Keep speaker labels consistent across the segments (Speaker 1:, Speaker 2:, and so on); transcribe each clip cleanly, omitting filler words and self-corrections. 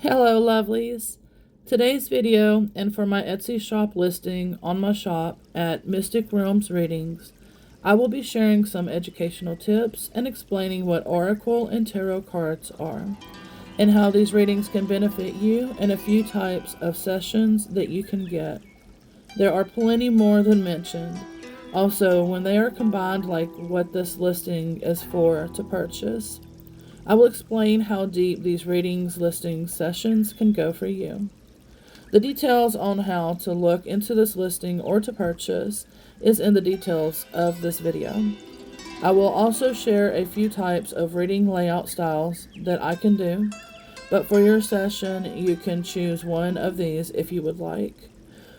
Speaker 1: Hello lovelies! Today's video and for my Etsy shop listing on my shop at Mystic Realms Readings, I will be sharing some educational tips and explaining what Oracle and Tarot cards are and how these readings can benefit you and a few types of sessions that you can get. There are plenty more than mentioned. Also, when they are combined like what this listing is for to purchase, I will explain how deep these readings listing sessions can go for you. The details on how to look into this listing or to purchase is in the details of this video. I will also share a few types of reading layout styles that I can do, but for your session you can choose one of these if you would like,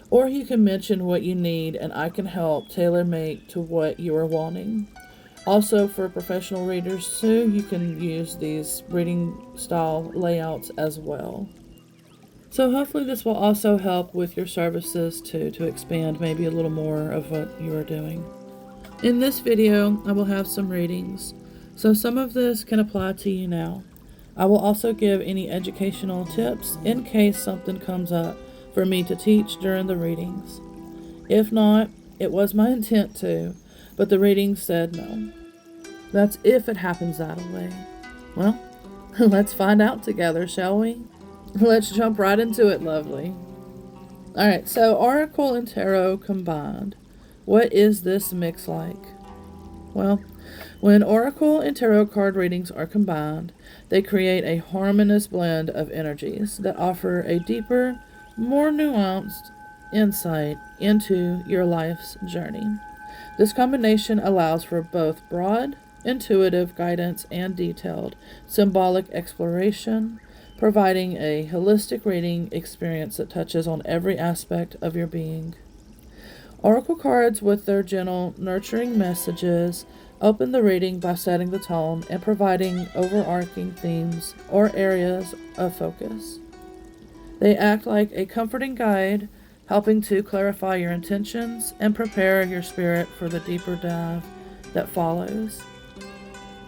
Speaker 1: or you can mention what you need and I can help tailor make to what you are wanting. Also, for professional readers too, you can use these reading style layouts as well. So hopefully this will also help with your services too, to expand maybe a little more of what you are doing. In this video, I will have some readings, so some of this can apply to you now. I will also give any educational tips in case something comes up for me to teach during the readings. If not, it was my intent to, but the readings said no. That's if it happens that way. Well, let's find out together, shall we? Let's jump right into it, lovely. Alright, so Oracle and Tarot combined. What is this mix like? Well, when Oracle and Tarot card readings are combined, they create a harmonious blend of energies that offer a deeper, more nuanced insight into your life's journey. This combination allows for both broad, intuitive guidance and detailed, symbolic exploration, providing a holistic reading experience that touches on every aspect of your being. Oracle cards, with their gentle, nurturing messages, open the reading by setting the tone and providing overarching themes or areas of focus. They act like a comforting guide, helping to clarify your intentions and prepare your spirit for the deeper dive that follows.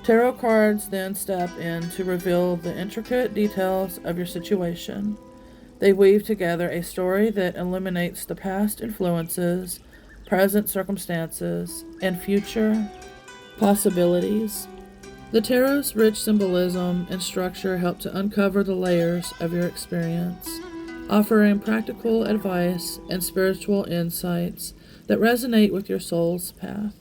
Speaker 1: Tarot cards then step in to reveal the intricate details of your situation. They weave together a story that illuminates the past influences, present circumstances, and future possibilities. The tarot's rich symbolism and structure help to uncover the layers of your experience, offering practical advice and spiritual insights that resonate with your soul's path.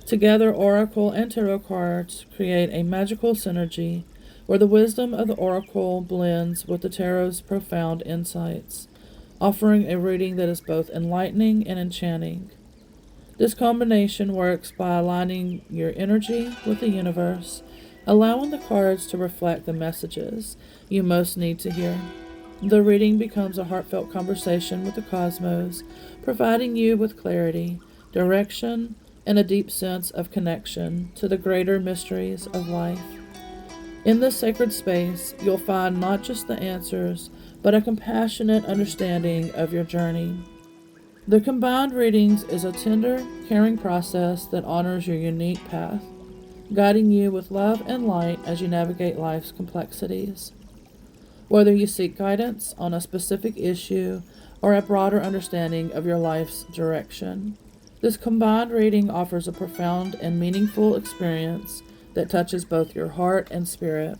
Speaker 1: Together, Oracle and Tarot cards create a magical synergy where the wisdom of the Oracle blends with the Tarot's profound insights, offering a reading that is both enlightening and enchanting. This combination works by aligning your energy with the universe, allowing the cards to reflect the messages you most need to hear. The reading becomes a heartfelt conversation with the cosmos, providing you with clarity, direction, and a deep sense of connection to the greater mysteries of life. In this sacred space, you'll find not just the answers, but a compassionate understanding of your journey. The combined readings is a tender, caring process that honors your unique path, guiding you with love and light as you navigate life's complexities. Whether you seek guidance on a specific issue or a broader understanding of your life's direction, this combined reading offers a profound and meaningful experience that touches both your heart and spirit.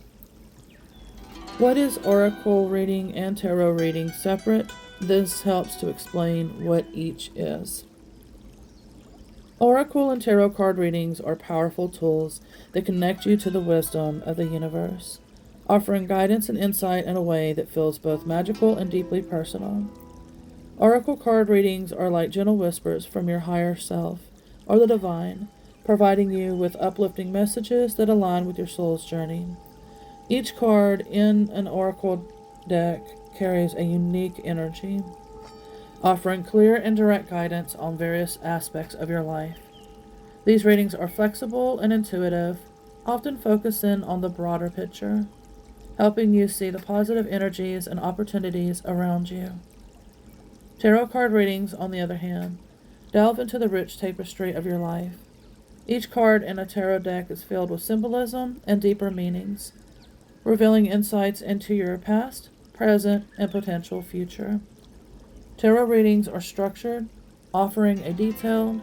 Speaker 1: What is Oracle reading and Tarot reading separate? This helps to explain what each is. Oracle and Tarot card readings are powerful tools that connect you to the wisdom of the universe, offering guidance and insight in a way that feels both magical and deeply personal. Oracle card readings are like gentle whispers from your higher self, or the divine, providing you with uplifting messages that align with your soul's journey. Each card in an Oracle deck carries a unique energy, offering clear and direct guidance on various aspects of your life. These readings are flexible and intuitive, often focusing on the broader picture, helping you see the positive energies and opportunities around you. Tarot card readings, on the other hand, delve into the rich tapestry of your life. Each card in a tarot deck is filled with symbolism and deeper meanings, revealing insights into your past, present, and potential future. Tarot readings are structured, offering a detailed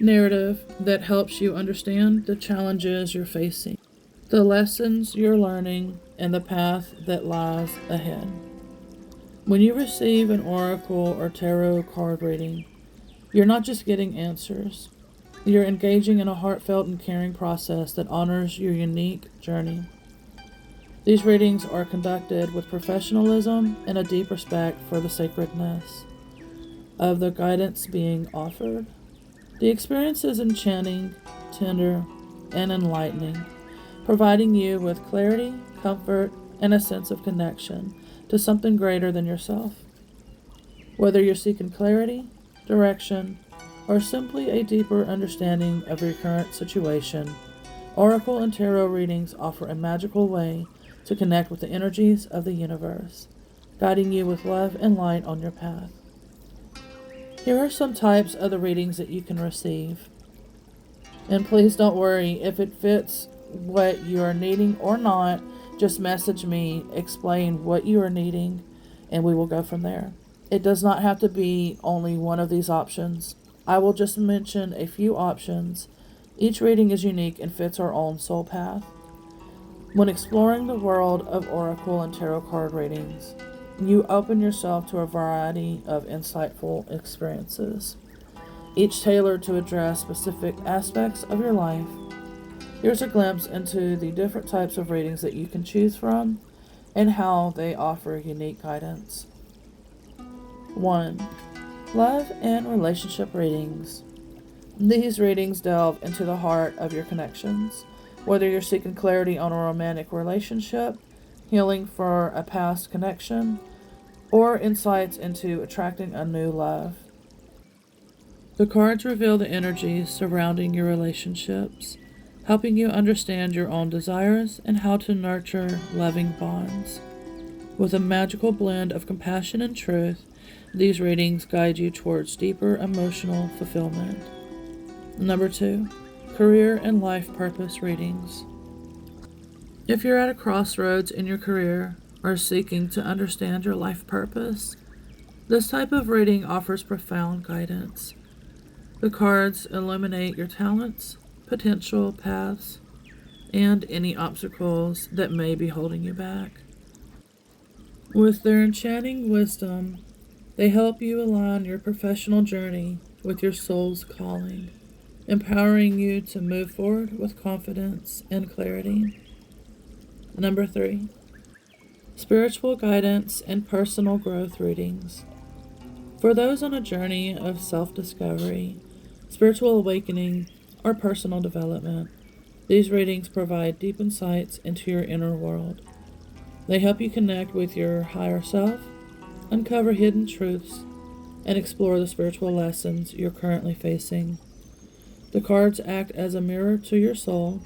Speaker 1: narrative that helps you understand the challenges you're facing, the lessons you're learning, and the path that lies ahead. When you receive an oracle or tarot card reading, you're not just getting answers. You're engaging in a heartfelt and caring process that honors your unique journey. These readings are conducted with professionalism and a deep respect for the sacredness of the guidance being offered. The experience is enchanting, tender, and enlightening, providing you with clarity, comfort, and a sense of connection to something greater than yourself. Whether you're seeking clarity, direction, or simply a deeper understanding of your current situation, Oracle and Tarot readings offer a magical way to connect with the energies of the universe, guiding you with love and light on your path. Here are some types of the readings that you can receive. And please don't worry, if it fits what you are needing or not, just message me, explain what you are needing, and we will go from there. It does not have to be only one of these options. I will just mention a few options. Each reading is unique and fits our own soul path. When exploring the world of oracle and tarot card readings, you open yourself to a variety of insightful experiences, each tailored to address specific aspects of your life. Here's a glimpse into the different types of readings that you can choose from and how they offer unique guidance. 1. Love and relationship readings. These readings delve into the heart of your connections. Whether you're seeking clarity on a romantic relationship, healing for a past connection, or insights into attracting a new love. The cards reveal the energies surrounding your relationships, helping you understand your own desires and how to nurture loving bonds. With a magical blend of compassion and truth, these readings guide you towards deeper emotional fulfillment. Number 2. Career and life purpose readings. If you're at a crossroads in your career or seeking to understand your life purpose, this type of reading offers profound guidance. The cards illuminate your talents, potential paths, and any obstacles that may be holding you back. With their enchanting wisdom, they help you align your professional journey with your soul's calling, empowering you to move forward with confidence and clarity. Number 3. Spiritual guidance and personal growth readings. For those on a journey of self-discovery, spiritual awakening, or personal development, these readings provide deep insights into your inner world. They help you connect with your higher self, uncover hidden truths, and explore the spiritual lessons you're currently facing. The cards act as a mirror to your soul,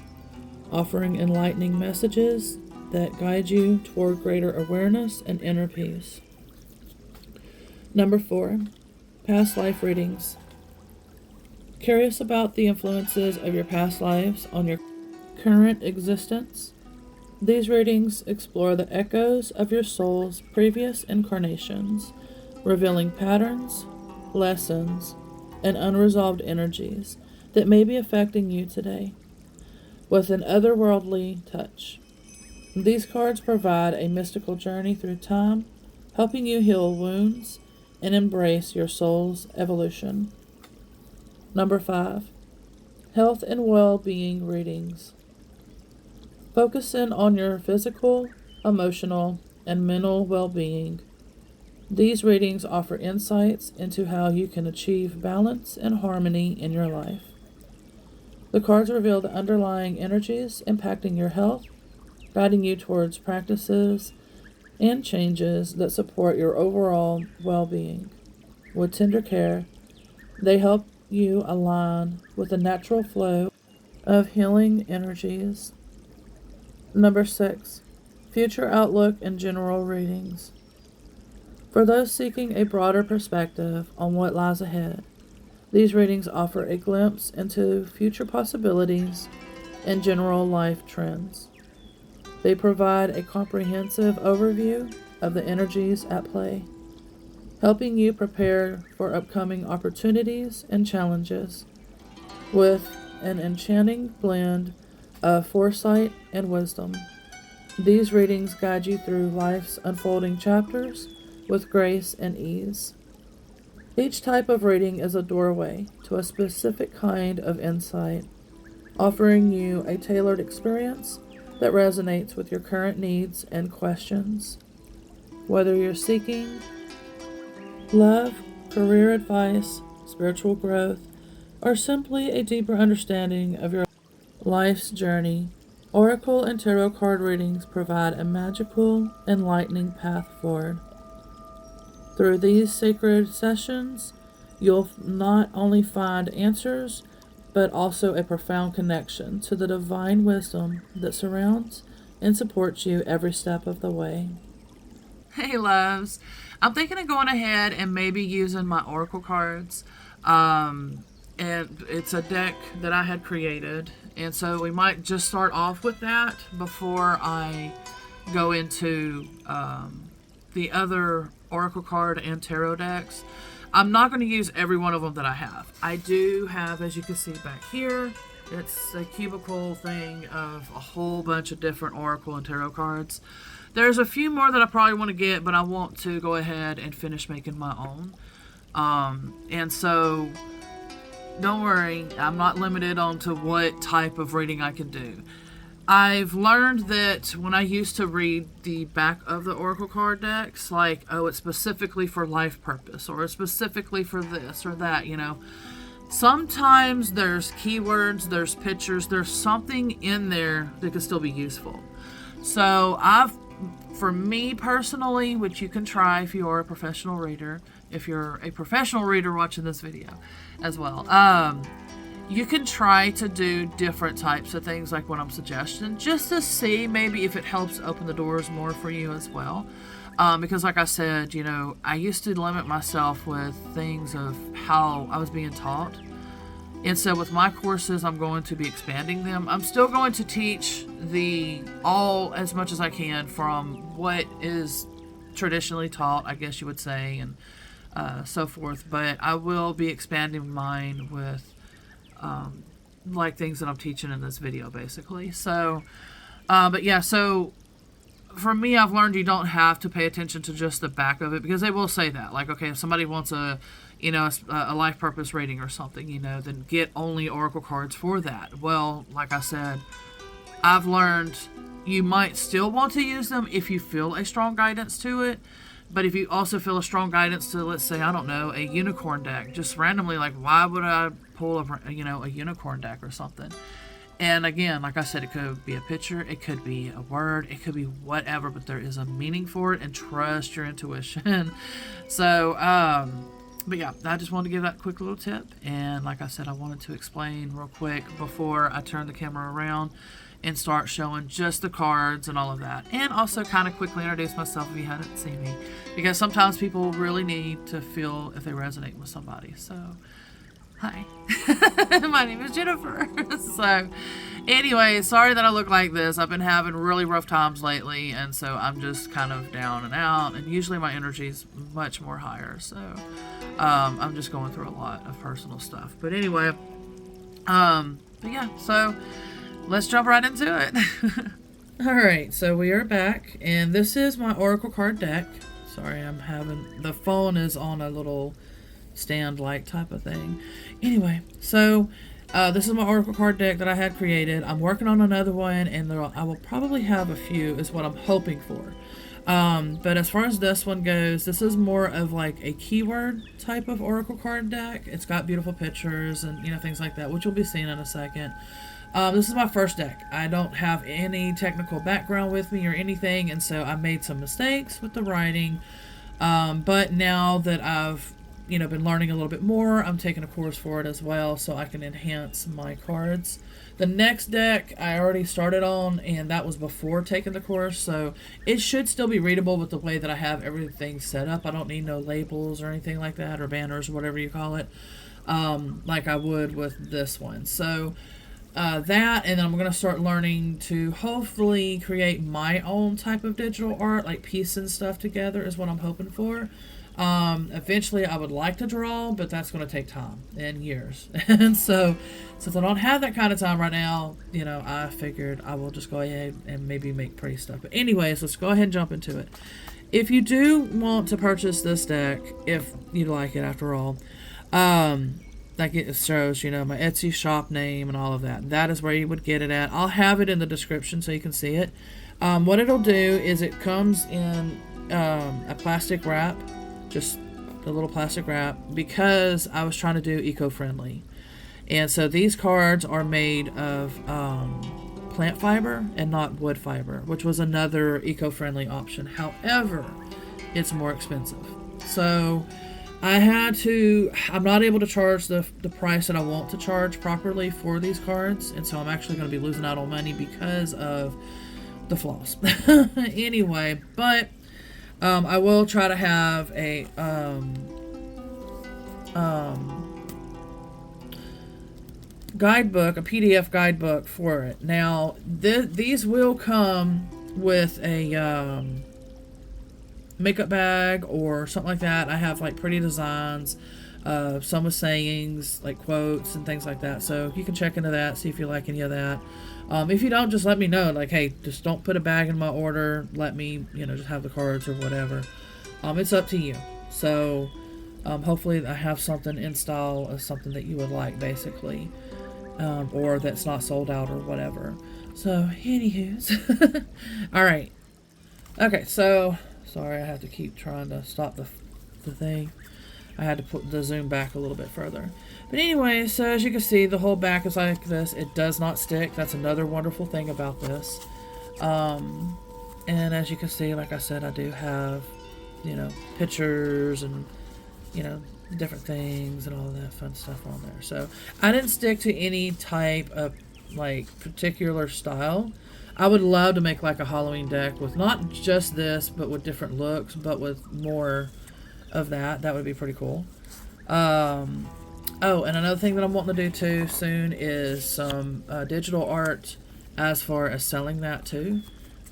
Speaker 1: offering enlightening messages that guide you toward greater awareness and inner peace. Number 4. Past life readings. Curious about the influences of your past lives on your current existence? These readings explore the echoes of your soul's previous incarnations, revealing patterns, lessons, and unresolved energies that may be affecting you today, with an otherworldly touch. These cards provide a mystical journey through time, helping you heal wounds and embrace your soul's evolution. Number 5. Health and well-being readings. Focusing on your physical, emotional, and mental well-being, these readings offer insights into how you can achieve balance and harmony in your life. The cards reveal the underlying energies impacting your health, guiding you towards practices and changes that support your overall well-being. With tender care, they help you align with the natural flow of healing energies. Number 6. Future outlook and general readings. For those seeking a broader perspective on what lies ahead, these readings offer a glimpse into future possibilities and general life trends. They provide a comprehensive overview of the energies at play, helping you prepare for upcoming opportunities and challenges with an enchanting blend of foresight and wisdom. These readings guide you through life's unfolding chapters with grace and ease. Each type of reading is a doorway to a specific kind of insight, offering you a tailored experience that resonates with your current needs and questions. Whether you're seeking love, career advice, spiritual growth, or simply a deeper understanding of your life's journey, Oracle and Tarot card readings provide a magical, enlightening path forward. Through these sacred sessions, you'll not only find answers, but also a profound connection to the divine wisdom that surrounds and supports you every step of the way. Hey loves, I'm thinking of going ahead and maybe using my Oracle cards. And it's a deck that I had created, and so we might just start off with that before I go into the other Oracle card and tarot decks. I'm not going to use every one of them that I have. I do have, as you can see back here, it's a cubicle thing of a whole bunch of different Oracle and tarot cards. There's a few more that I probably want to get, but I want to go ahead and finish making my own. And so don't worry, I'm not limited on to what type of reading I can do. I've learned that when I used to read the back of the Oracle card decks, like, oh, it's specifically for life purpose, or it's specifically for this or that, you know. Sometimes there's keywords, there's pictures, there's something in there that could still be useful. So for me personally, which you can try if you are a professional reader, if you're a professional reader watching this video as well, you can try to do different types of things like what I'm suggesting, just to see maybe if it helps open the doors more for you as well. Because like I said, you know, I used to limit myself with things of how I was being taught. And so with my courses, I'm going to be expanding them. I'm still going to teach all as much as I can from what is traditionally taught, I guess you would say, and so forth. But I will be expanding mine with like things that I'm teaching in this video, basically. So, but yeah, so for me, I've learned you don't have to pay attention to just the back of it, because they will say that, like, okay, if somebody wants a life purpose reading or something, you know, then get only Oracle cards for that. Well, like I said, I've learned you might still want to use them if you feel a strong guidance to it. But if you also feel a strong guidance to, let's say, I don't know, a unicorn deck, just randomly, like, why would I pull a unicorn deck or something? And again, like I said, it could be a picture, it could be a word, it could be whatever, but there is a meaning for it, and trust your intuition. So, but yeah, I just wanted to give that quick little tip. And like I said, I wanted to explain real quick before I turn the camera around and start showing just the cards and all of that. And also kind of quickly introduce myself if you hadn't seen me, because sometimes people really need to feel if they resonate with somebody. So, hi, my name is Jennifer. So anyway, sorry that I look like this. I've been having really rough times lately, and so I'm just kind of down and out, and usually my energy is much more higher. So I'm just going through a lot of personal stuff. But anyway, but yeah, so let's jump right into it. Alright, so we are back, and this is my Oracle card deck. Sorry, the phone is on a little stand-like type of thing. Anyway, so this is my Oracle card deck that I had created. I'm working on another one, and I will probably have a few, is what I'm hoping for. But as far as this one goes, this is more of like a keyword type of Oracle card deck. It's got beautiful pictures and, you know, things like that, which you'll be seeing in a second. This is my first deck. I don't have any technical background with me or anything, and so I made some mistakes with the writing. But now that I've, been learning a little bit more, I'm taking a course for it as well, so I can enhance my cards. The next deck I already started on, and that was before taking the course, so it should still be readable with the way that I have everything set up. I don't need no labels or anything like that, or banners, or whatever you call it, like I would with this one. So that, and then I'm going to start learning to hopefully create my own type of digital art, like piecing stuff together is what I'm hoping for. Eventually I would like to draw, but that's going to take time and years. And so, since I don't have that kind of time right now, I figured I will just go ahead and maybe make pretty stuff. But anyways, let's go ahead and jump into it. If you do want to purchase this deck, if you like it after all, like it shows, my Etsy shop name and all of that. That is where you would get it at. I'll have it in the description so you can see it. What it'll do is it comes in a plastic wrap, just a little plastic wrap, because I was trying to do eco-friendly. And so these cards are made of plant fiber and not wood fiber, which was another eco-friendly option. However, it's more expensive. So I'm not able to charge the price that I want to charge properly for these cards, and so I'm actually going to be losing out on money because of the flaws. Anyway, but I will try to have a guidebook, a PDF guidebook for it. Now, these will come with a makeup bag or something like that. I have like pretty designs, some with sayings, like quotes and things like that. So you can check into that, see if you like any of that. If you don't, just let me know. Like, hey, just don't put a bag in my order. Let me, just have the cards or whatever. It's up to you. So hopefully I have something in style of something that you would like, basically, or that's not sold out or whatever. So, anywho's, all right. Okay, so sorry, I have to keep trying to stop the thing. I had to put the zoom back a little bit further. But anyway, so as you can see, the whole back is like this. It does not stick. That's another wonderful thing about this. And as you can see, like I said, I do have, pictures and, different things and all that fun stuff on there. So I didn't stick to any type of, particular style. I would love to make like a Halloween deck with not just this, but with different looks, but with more of that. That would be pretty cool. Oh, and another thing that I'm wanting to do too soon is some digital art as far as selling that too.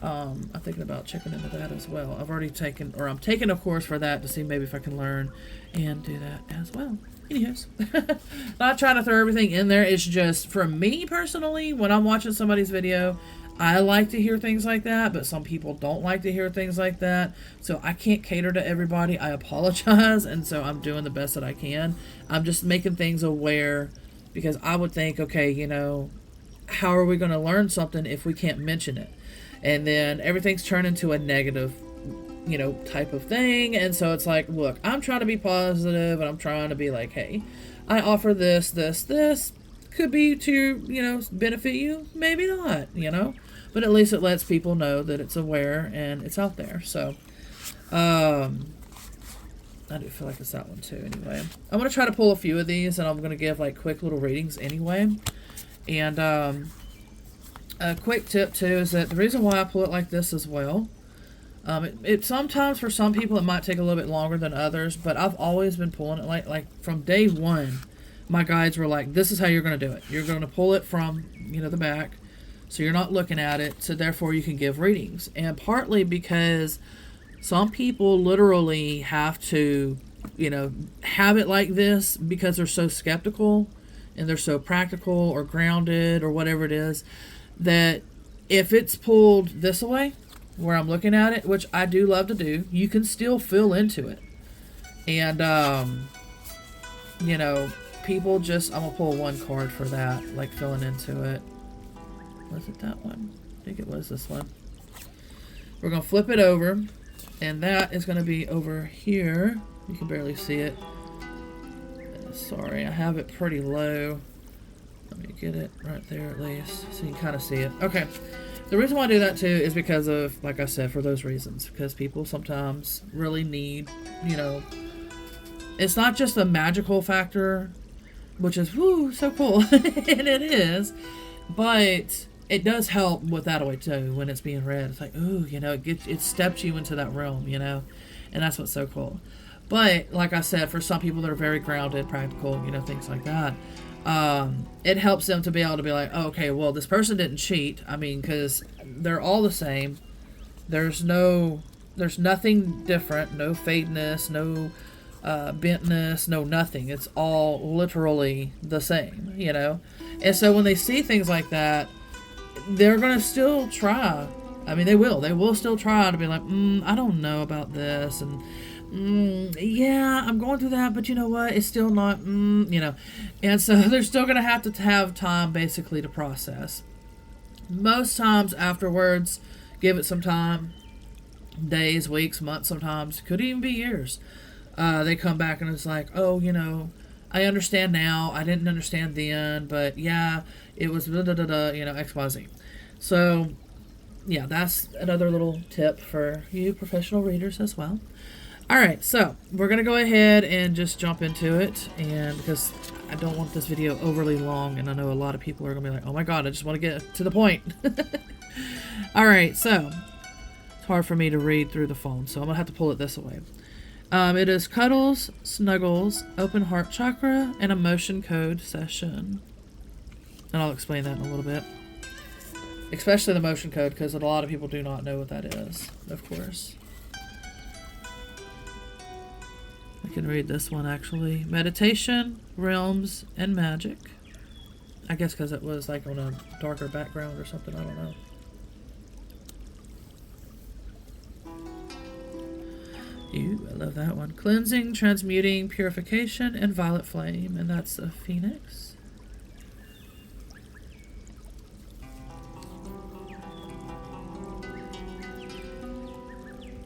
Speaker 1: I'm thinking about checking into that as well. I'm taking a course for that to see maybe if I can learn and do that as well. Anyways, not trying to throw everything in there. It's just, for me personally, when I'm watching somebody's video, I like to hear things like that, but some people don't like to hear things like that. So I can't cater to everybody. I apologize, and so I'm doing the best that I can. I'm just making things aware, because I would think, okay, how are we going to learn something if we can't mention it? And then everything's turned into a negative, type of thing. And so it's like, look, I'm trying to be positive, and I'm trying to be like, hey, I offer this. Could be to, benefit you, maybe not, but at least it lets people know that it's aware and it's out there. So, I do feel like it's that one too. Anyway, I'm going to try to pull a few of these, and I'm going to give like quick little readings anyway. And, a quick tip too is that the reason why I pull it like this as well, it sometimes for some people it might take a little bit longer than others, but I've always been pulling it like from day one. My guides were like, this is how you're going to do it. You're going to pull it from, the back, so you're not looking at it, so therefore you can give readings. And partly because some people literally have to, have it like this because they're so skeptical and they're so practical or grounded or whatever it is, that if it's pulled this way, where I'm looking at it, which I do love to do, you can still feel into it. And, people just, I'm going to pull one card for that, like filling into it. Was it that one? I think it was this one. We're going to flip it over, and that is going to be over here. You can barely see it. Sorry, I have it pretty low. Let me get it right there at least, so you can kind of see it. Okay. The reason why I do that too is because of, like I said, for those reasons. Because people sometimes really need, it's not just the magical factor, which is, woo, so cool. And it is. But it does help with that way too, when it's being read. It's like, ooh, it steps you into that realm, and that's what's so cool. But, like I said, for some people that are very grounded, practical, things like that, it helps them to be able to be like, oh, okay, well, this person didn't cheat. I mean, because they're all the same. There's nothing different, no fadeness, no bentness, no nothing. It's all literally the same, you know? And so when they see things like that, they're going to still try. I mean, they will still try to be like, I don't know about this. And, yeah, I'm going through that, but you know what? It's still not, you know. And so they're still going to have time basically to process. Most times afterwards, give it some time. Days, weeks, months sometimes. Could even be years. They come back and it's like, oh, you know, I understand now. I didn't understand then, but yeah, it was you know, XYZ. So, yeah, that's another little tip for you professional readers as well. All right, so we're going to go ahead and just jump into it, and because I don't want this video overly long, and I know a lot of people are going to be like, oh my god, I just want to get to the point. All right, so it's hard for me to read through the phone, so I'm going to have to pull it this way. It is Cuddles, Snuggles, Open Heart Chakra, and Emotion Code session. And I'll explain that in a little bit. Especially the motion code, because a lot of people do not know what that is, of course. I can read this one, actually. Meditation, Realms, and Magic. I guess because it was like on a darker background or something, I don't know. Ooh, I love that one. Cleansing, Transmuting, Purification, and Violet Flame. And that's a Phoenix.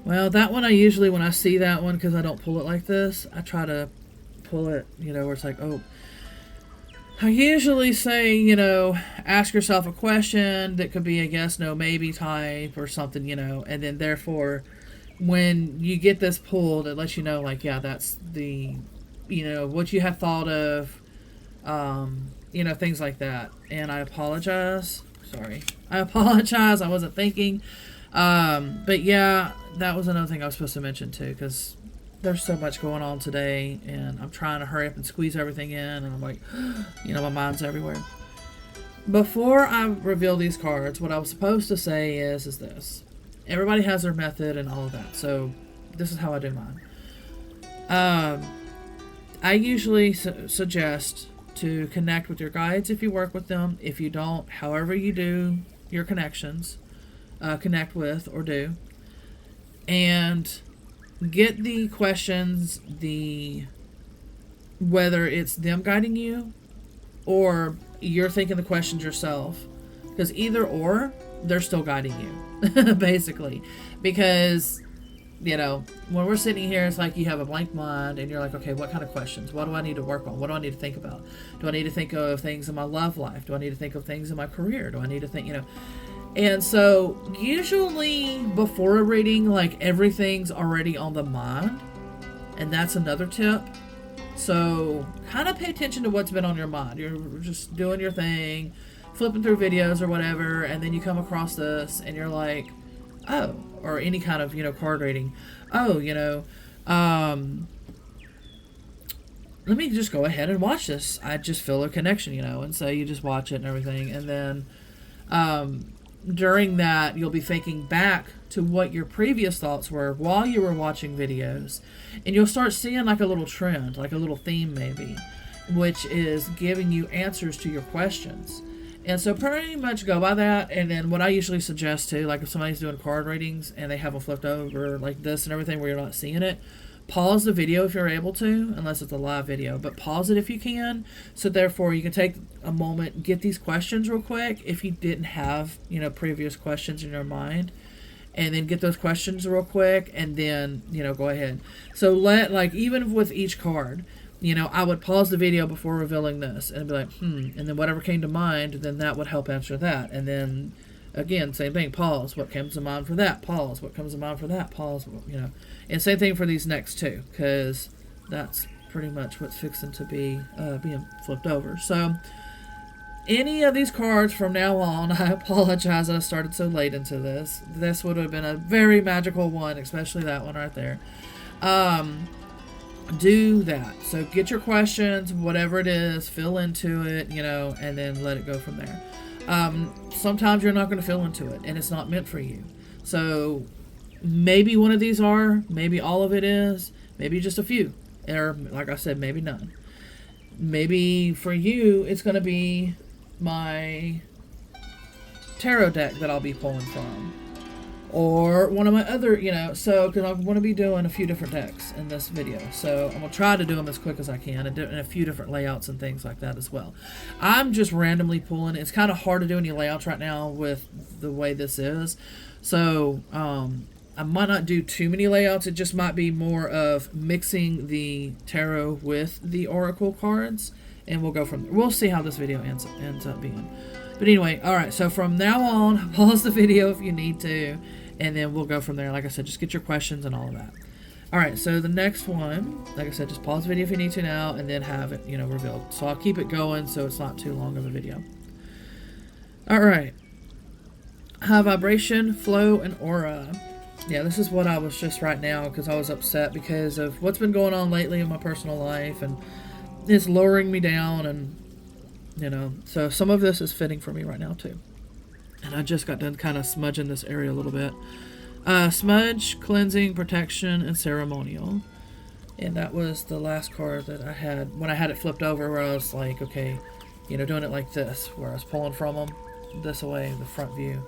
Speaker 1: Well, that one I usually, when I see that one, because I don't pull it like this, I try to pull it, you know, where it's like, oh. I usually say, you know, ask yourself a question that could be a yes, no, maybe type or something, you know, and then therefore when you get this pulled, it lets you know, like, yeah, that's the, you know, what you have thought of, you know, things like that. And I apologize. Sorry. I apologize. I wasn't thinking. But yeah, that was another thing I was supposed to mention too, because there's so much going on today, and I'm trying to hurry up and squeeze everything in, and I'm like, you know, my mind's everywhere. Before I reveal these cards, what I was supposed to say is this. Everybody has their method and all of that, so this is how I do mine. I usually suggest to connect with your guides if you work with them. If you don't, however you do your connections, connect with or do. And get the questions, whether it's them guiding you or you're thinking the questions yourself. Because either or, they're still guiding you, basically. Because, you know, when we're sitting here, it's like you have a blank mind and you're like, okay, what kind of questions? What do I need to work on? What do I need to think about? Do I need to think of things in my love life? Do I need to think of things in my career? Do I need to think, you know? And so usually before a reading, like, everything's already on the mind. And that's another tip. So kind of pay attention to what's been on your mind. You're just doing your thing, flipping through videos or whatever, and then you come across this and you're like, oh, or any kind of, you know, card reading. Oh, you know, let me just go ahead and watch this. I just feel a connection, you know, and so you just watch it and everything. And then during that, you'll be thinking back to what your previous thoughts were while you were watching videos. And you'll start seeing like a little trend, like a little theme maybe, which is giving you answers to your questions. And so pretty much go by that. And then what I usually suggest too, like if somebody's doing card readings and they have them flipped over like this and everything where you're not seeing it, pause the video if you're able to, unless it's a live video, but pause it if you can. So therefore you can take a moment, get these questions real quick if you didn't have, you know, previous questions in your mind, and then get those questions real quick and then, you know, go ahead. So like even with each card, you know, I would pause the video before revealing this and be like, and then whatever came to mind, then that would help answer that. And then again, same thing, pause. What comes to mind for that? Pause. What comes to mind for that? Pause. You know, and same thing for these next two, because that's pretty much what's fixing to be being flipped over. So any of these cards from now on, I apologize that I started so late into this. This would have been a very magical one, especially that one right there. do that. So get your questions, whatever it is, fill into it, and then let it go from there. Sometimes you're not going to fill into it, and it's not meant for you. So maybe one of these are, maybe all of it is, maybe just a few, or like I said, maybe none. Maybe for you, it's going to be my tarot deck that I'll be pulling from, or one of my other, so because I'm going to be doing a few different decks in this video, so I'm going to try to do them as quick as I can and do it in a few different layouts and things like that as well. I'm just randomly pulling. It's kind of hard to do any layouts right now with the way this is, so I might not do too many layouts. It just might be more of mixing the tarot with the oracle cards, and we'll go from there. We'll see how this video ends up being. But anyway, all right, so from now on, pause the video if you need to, and then we'll go from there. Like I said, just get your questions and all of that. All right, so the next one, like I said, just pause the video if you need to now, and then have it, revealed. So I'll keep it going so it's not too long of a video. All right. High vibration, flow, and aura. Yeah, this is what I was just right now because I was upset because of what's been going on lately in my personal life, and it's lowering me down, and so some of this is fitting for me right now too. And I just got done kind of smudging this area a little bit. Smudge, cleansing, protection, and ceremonial. And that was the last card that I had when I had it flipped over, where I was like, okay, doing it like this, where I was pulling from them this way, the front view.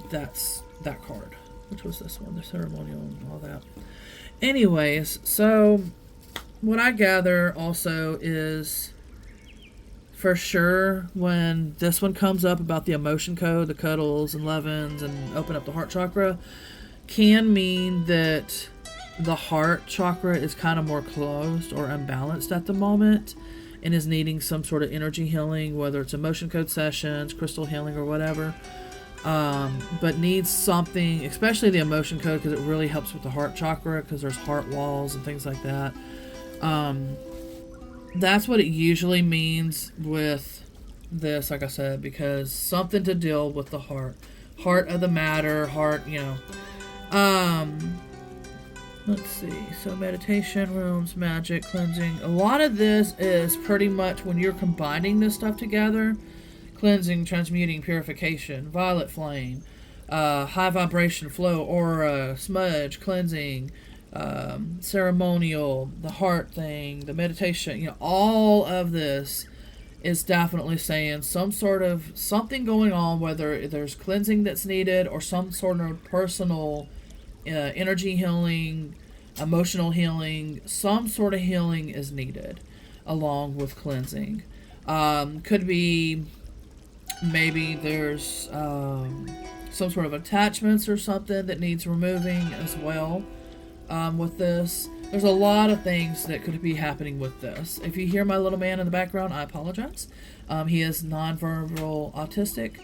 Speaker 1: That's that card, which was this one, the ceremonial and all that. Anyways, so what I gather also is, for sure, when this one comes up about the emotion code, the cuddles and lovins and open up the heart chakra, can mean that the heart chakra is kind of more closed or unbalanced at the moment and is needing some sort of energy healing, whether it's emotion code sessions, crystal healing, or whatever. But needs something, especially the emotion code, because it really helps with the heart chakra, because there's heart walls and things like that. That's what it usually means with this, like I said, because something to deal with the heart of the matter, let's see, so meditation rooms, magic, cleansing. A lot of this is pretty much when you're combining this stuff together: cleansing, transmuting, purification, violet flame, high vibration, flow, aura, smudge, cleansing, ceremonial, the heart thing, the meditation, all of this is definitely saying some sort of something going on, whether there's cleansing that's needed or some sort of personal energy healing, emotional healing. Some sort of healing is needed along with cleansing. Could be maybe there's some sort of attachments or something that needs removing as well. With this, there's a lot of things that could be happening with this. If you hear my little man in the background, I apologize. He is nonverbal autistic,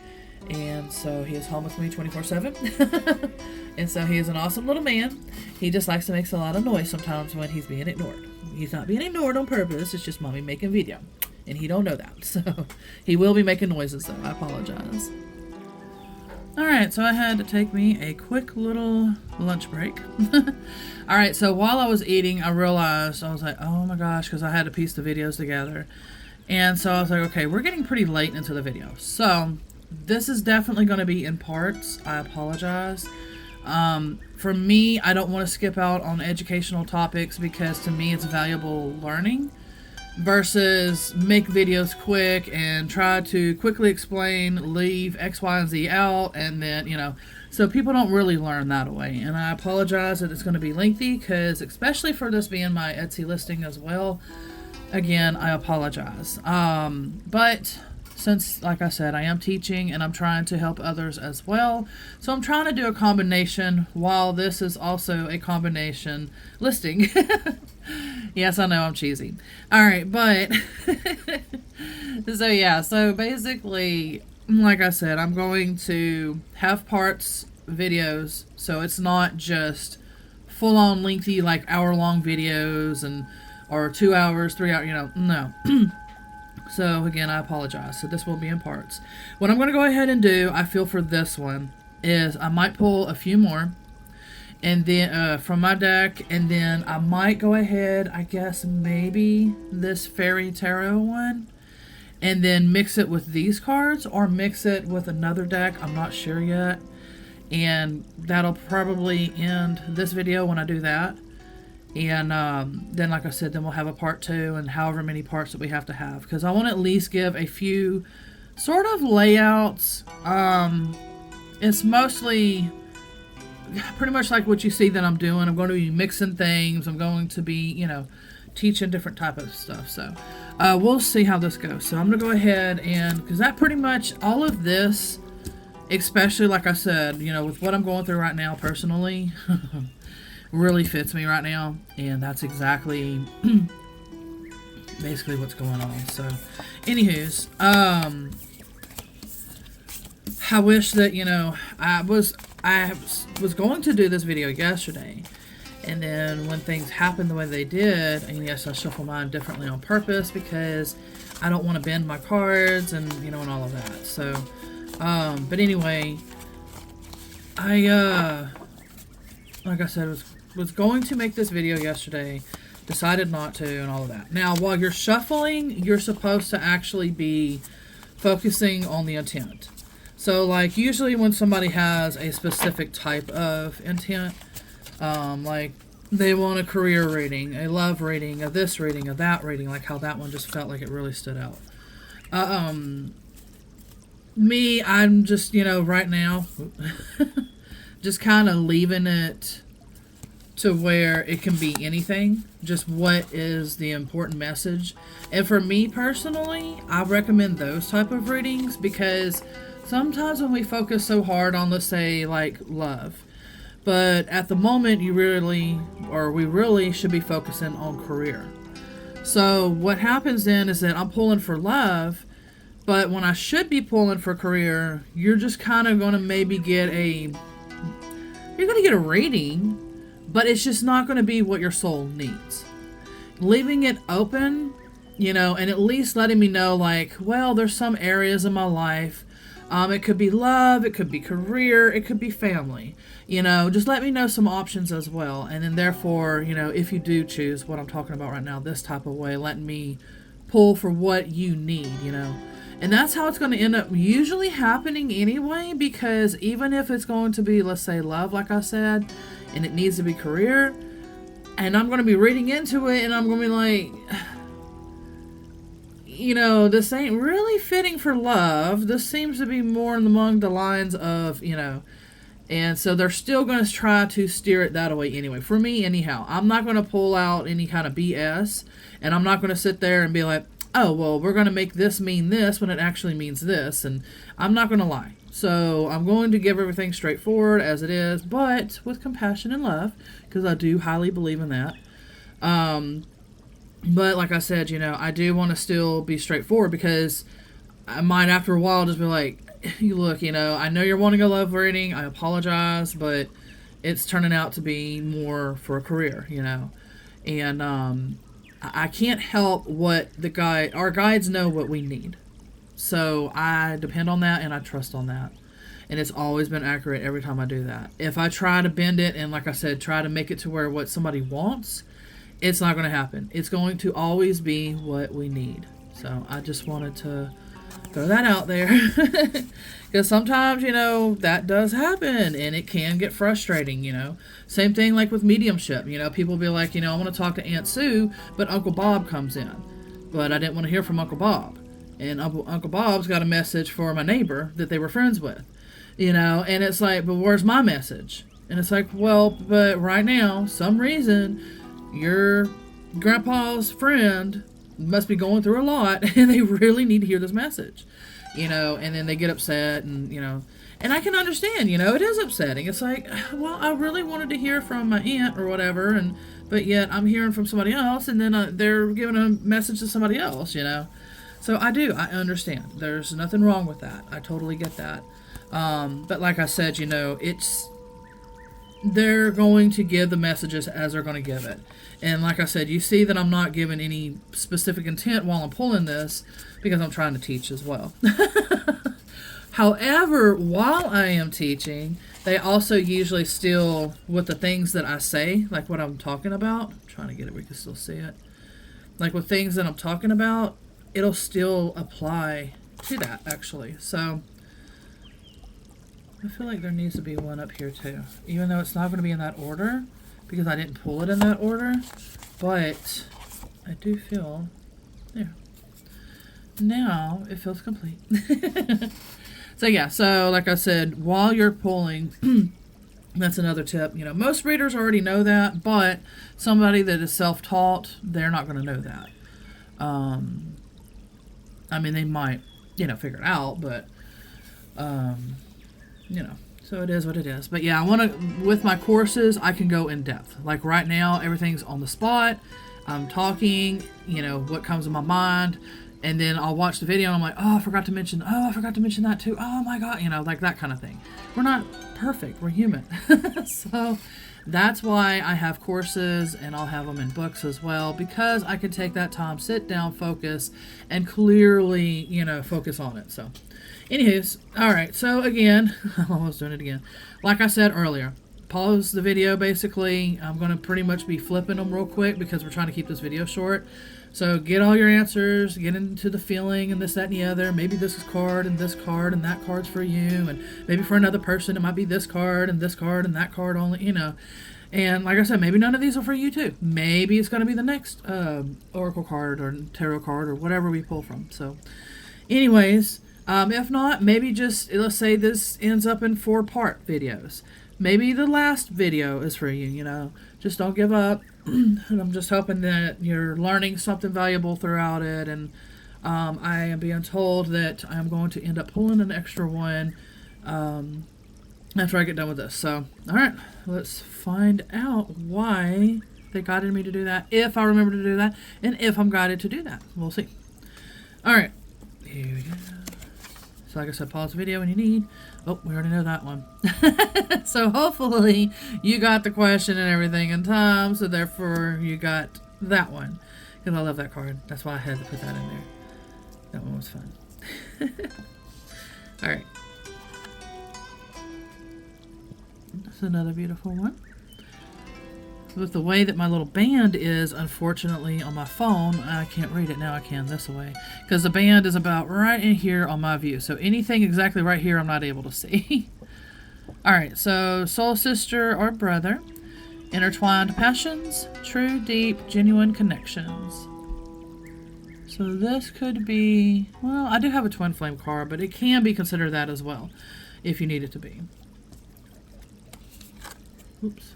Speaker 1: and so he is home with me 24/7. And so he is an awesome little man. He just likes to make a lot of noise sometimes when he's being ignored. He's not being ignored on purpose. It's just mommy making video, and he don't know that. So he will be making noises though. I apologize. Alright, so I had to take me a quick little lunch break. Alright, so while I was eating, I realized, I was like, oh my gosh, because I had to piece the videos together. And so I was like, okay, we're getting pretty late into the video. So this is definitely going to be in parts. I apologize. For me, I don't want to skip out on educational topics because to me it's valuable learning, versus make videos quick and try to quickly explain, leave X, Y, and Z out, and then, so people don't really learn that way. And I apologize that it's going to be lengthy, because especially for this being my Etsy listing as well, again, I apologize. But since, like I said, I am teaching and I'm trying to help others as well, so I'm trying to do a combination while this is also a combination listing. Yes, I know I'm cheesy. Alright, but so basically, like I said, I'm going to have parts videos, so it's not just full-on lengthy, like hour-long videos or 2 hours, 3 hours, no. So again, I apologize. So this will be in parts. What I'm going to go ahead and do, I feel, for this one is I might pull a few more, and then from my deck, and then I might go ahead, I guess maybe this fairy tarot one, and then mix it with these cards or mix it with another deck. I'm not sure yet, and that'll probably end this video when I do that. And then, like I said, then we'll have a part 2 and however many parts that we have to have, because I want to at least give a few sort of layouts. It's mostly pretty much like what you see that I'm doing. I'm going to be mixing things. I'm going to be, teaching different type of stuff. So we'll see how this goes. So I'm going to go ahead and, because that pretty much, all of this, especially like I said, with what I'm going through right now personally, really fits me right now. And that's exactly basically what's going on. So anywho's, I wish that, I was going to do this video yesterday, and then when things happened the way they did, and yes, I shuffle mine differently on purpose because I don't want to bend my cards and, and all of that. So, but anyway, I, like I said, was going to make this video yesterday, decided not to, and all of that. Now, while you're shuffling, you're supposed to actually be focusing on the intent. So, like, usually when somebody has a specific type of intent, like, they want a career reading, a love reading, a this reading, a that reading, like how that one just felt like it really stood out. Me, I'm just, right now, just kind of leaving it to where it can be anything, just what is the important message. And for me personally, I recommend those type of readings because sometimes when we focus so hard on, let's say, like love, but at the moment we really should be focusing on career. So what happens then is that I'm pulling for love, but when I should be pulling for career, you're just kind of going to maybe get a reading, but it's just not going to be what your soul needs. Leaving it open, and at least letting me know, like, well, there's some areas in my life. It could be love, it could be career, it could be family. Just let me know some options as well. And then therefore, if you do choose what I'm talking about right now, this type of way, letting me pull for what you need, And that's how it's going to end up usually happening anyway, because even if it's going to be, let's say, love, like I said, and it needs to be career, and I'm going to be reading into it, and I'm going to be like, this ain't really fitting for love. This seems to be more along the lines of, and so they're still going to try to steer it that way anyway. For me, anyhow, I'm not going to pull out any kind of BS, and I'm not going to sit there and be like, oh, well, we're going to make this mean this when it actually means this, and I'm not going to lie. So I'm going to give everything straightforward as it is, but with compassion and love, because I do highly believe in that. But like I said, I do want to still be straightforward, because I might after a while just be like, look, I know you're wanting a love reading. I apologize, but it's turning out to be more for a career, And I can't help what our guides know what we need. So I depend on that and I trust on that. And it's always been accurate every time I do that. If I try to bend it and, like I said, try to make it to where what somebody wants, it's not going to happen. It's going to always be what we need. So I just wanted to throw that out there. Because sometimes, that does happen and it can get frustrating, Same thing like with mediumship. People be like, I want to talk to Aunt Sue, but Uncle Bob comes in. But I didn't want to hear from Uncle Bob. And Uncle Bob's got a message for my neighbor that they were friends with. And it's like, but where's my message? And it's like, well, but right now, some reason, your grandpa's friend must be going through a lot and they really need to hear this message, and then they get upset and, and I can understand, it is upsetting. It's like, well, I really wanted to hear from my aunt or whatever, but yet I'm hearing from somebody else, and then they're giving a message to somebody else, So I understand. There's nothing wrong with that. I totally get that. But like I said, they're going to give the messages as they're going to give it. And like I said, you see that I'm not giving any specific intent while I'm pulling this, because I'm trying to teach as well. However, while I am teaching, they also usually still, with the things that I say, like what I'm talking about, I'm trying to get it where you can still see it. Like with things that I'm talking about, it'll still apply to that actually. So I feel like there needs to be one up here too, even though it's not going to be in that order because I didn't pull it in that order, but I do feel there. Now it feels complete. So yeah, so like I said, while you're pulling, that's another tip. You know, most readers already know that, but somebody that is self-taught, they're not going to know that. I mean, they might, figure it out, but, so it is what it is. But yeah, with my courses, I can go in depth. Like right now, everything's on the spot. I'm talking, what comes to my mind. And then I'll watch the video and I'm like, I forgot to mention that too. Oh my God, like that kind of thing. We're not perfect, we're human. So that's why I have courses and I'll have them in books as well, because I can take that time, sit down, focus, and clearly, focus on it. So anyways, all right. So again, I'm almost doing it again. Like I said earlier, pause the video basically. I'm going to pretty much be flipping them real quick because we're trying to keep this video short. So get all your answers, get into the feeling and this, that, and the other. Maybe this is card and that card's for you. And maybe for another person, it might be this card and that card only, And like I said, maybe none of these are for you too. Maybe it's going to be the next oracle card or tarot card or whatever we pull from. So anyways, if not, maybe just, let's say this ends up in 4-part videos. Maybe the last video is for you, Just don't give up. And I'm just hoping that you're learning something valuable throughout it. And I am being told that I'm going to end up pulling an extra one after I get done with this. So, all right, let's find out why they guided me to do that, if I remember to do that, and if I'm guided to do that. We'll see. All right, here we go. So like I said, pause the video when you need. Oh, we already know that one. So hopefully you got the question and everything in time, so therefore you got that one. Because I love that card. That's why I had to put that in there. That one was fun. Alright. That's another beautiful one. With the way that my little band is, unfortunately, on my phone, I can't read it now. I can this way. Because the band is about right in here on my view. So anything exactly right here, I'm not able to see. Alright, so soul sister or brother. Intertwined passions. True, deep, genuine connections. So this could be... Well, I do have a twin flame card, but it can be considered that as well. If you need it to be. Oops.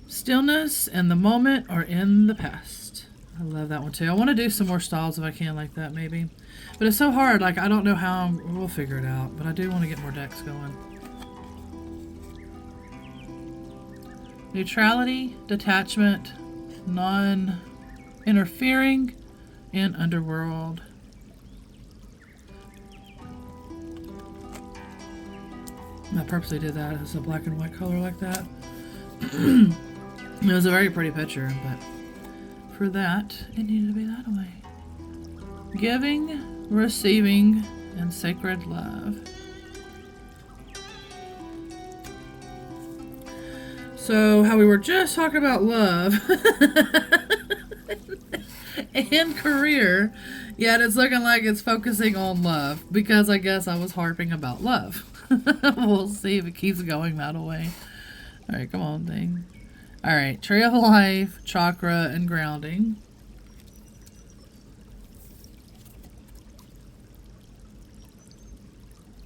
Speaker 1: Stillness and the moment are in the past. I love that one too. I want to do some more styles if I can like that maybe. But it's so hard. Like I don't know how. We'll figure it out. But I do want to get more decks going. Neutrality, detachment, non-interfering, and underworld. I purposely did that as a black and white color like that. It was a very pretty picture, but for that, it needed to be that way. Giving, receiving, and sacred love. So, how we were just talking about love and career, yet it's looking like it's focusing on love, because I guess I was harping about love. We'll see if it keeps going that way. Alright, come on, thing. Alright, Tree of Life, Chakra, and Grounding.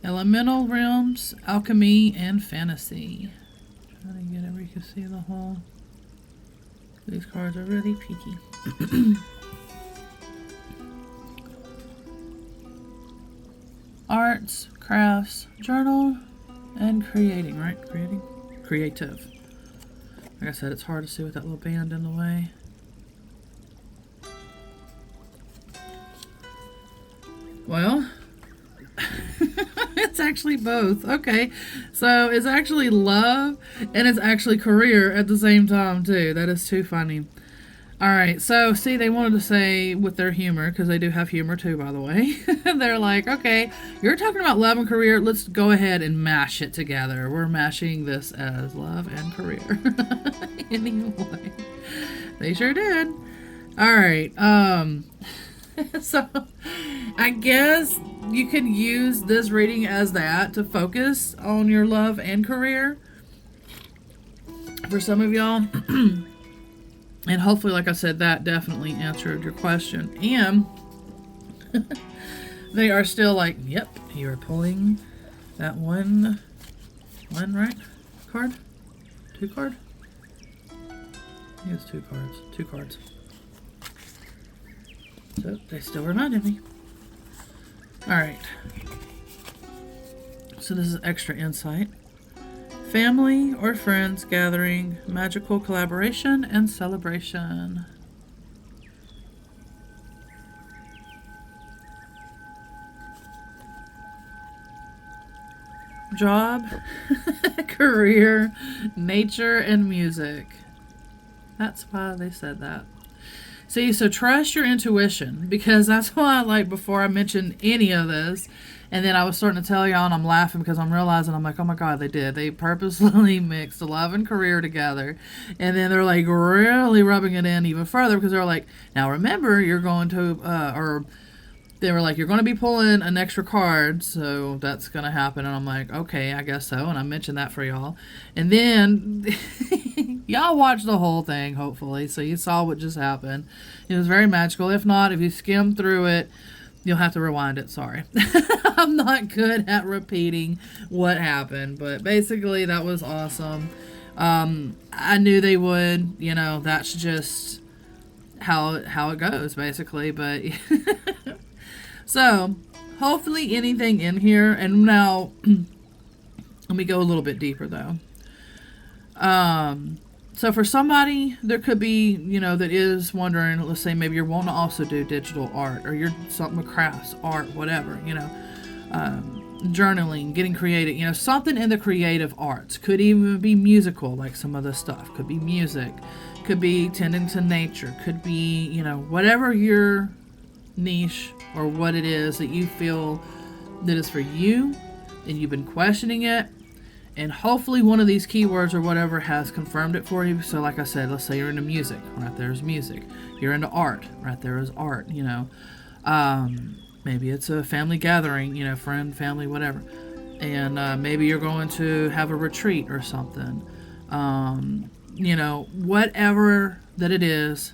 Speaker 1: Elemental Realms, Alchemy, and Fantasy. Trying to get it where you can see the whole. These cards are really peaky. Arts, crafts, journal, and creating, right? Creative. Like I said, it's hard to see with that little band in the way. Well, it's actually both. Okay, so it's actually love and it's actually career at the same time too. That is too funny. All right, so see, they wanted to say with their humor, because they do have humor too, by the way. They're like, okay, you're talking about love and career. Let's go ahead and mash it together. We're mashing this as love and career. Anyway, they sure did. All right, so I guess you could use this reading as that to focus on your love and career for some of y'all. And hopefully, like I said, that definitely answered your question. And they are still like, yep, you're pulling that one right card? 2 card? I think it's 2 cards. 2 cards. So they still reminded me. Alright. So this is extra insight. Family or friends gathering, magical collaboration and celebration. Job, career, nature, and music. That's why they said that. See, so trust your intuition, because that's why, like, before I mentioned any of this, and then I was starting to tell y'all, and I'm laughing because I'm realizing, I'm like, oh my God, they did. They purposely mixed love and career together. And then they're like really rubbing it in even further, because they're like, now remember, you're going to, or they were like, you're going to be pulling an extra card, so that's going to happen. And I'm like, okay, I guess so. And I mentioned that for y'all. And then y'all watched the whole thing, hopefully, so you saw what just happened. It was very magical. If not, if you skim through it, you'll have to rewind it. Sorry. I'm not good at repeating what happened, but basically that was awesome. I knew they would, you know, that's just how it goes, basically. But so hopefully anything in here, and now let me go a little bit deeper though. So for somebody, there could be, you know, that is wondering, let's say maybe you're wanting to also do digital art, or you're something with crafts, art, whatever, you know, journaling, getting creative, you know, something in the creative arts. Could even be musical, like some of the stuff. Could be music. Could be tending to nature. Could be, you know, whatever your niche or what it is that you feel that is for you, and you've been questioning it. And hopefully one of these keywords or whatever has confirmed it for you. So like I said, let's say you're into music. Right there's music. You're into art. Right there is art, you know. Maybe it's a family gathering, you know, friend, family, whatever. And maybe you're going to have a retreat or something. You know, whatever that it is,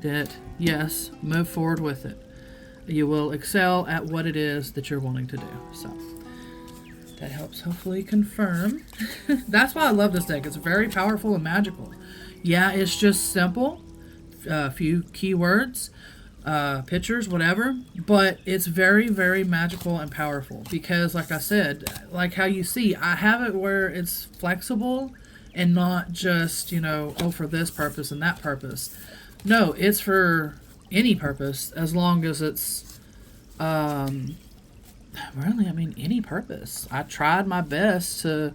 Speaker 1: that, yes, move forward with it. You will excel at what it is that you're wanting to do. So that helps hopefully confirm. That's why I love this deck. It's very powerful and magical. Yeah, it's just simple. A few keywords, pictures, whatever. But it's very, very magical and powerful. Because like I said, like how you see, I have it where it's flexible and not just, you know, oh, for this purpose and that purpose. No, it's for any purpose as long as it's really, I mean, any purpose. I tried my best to,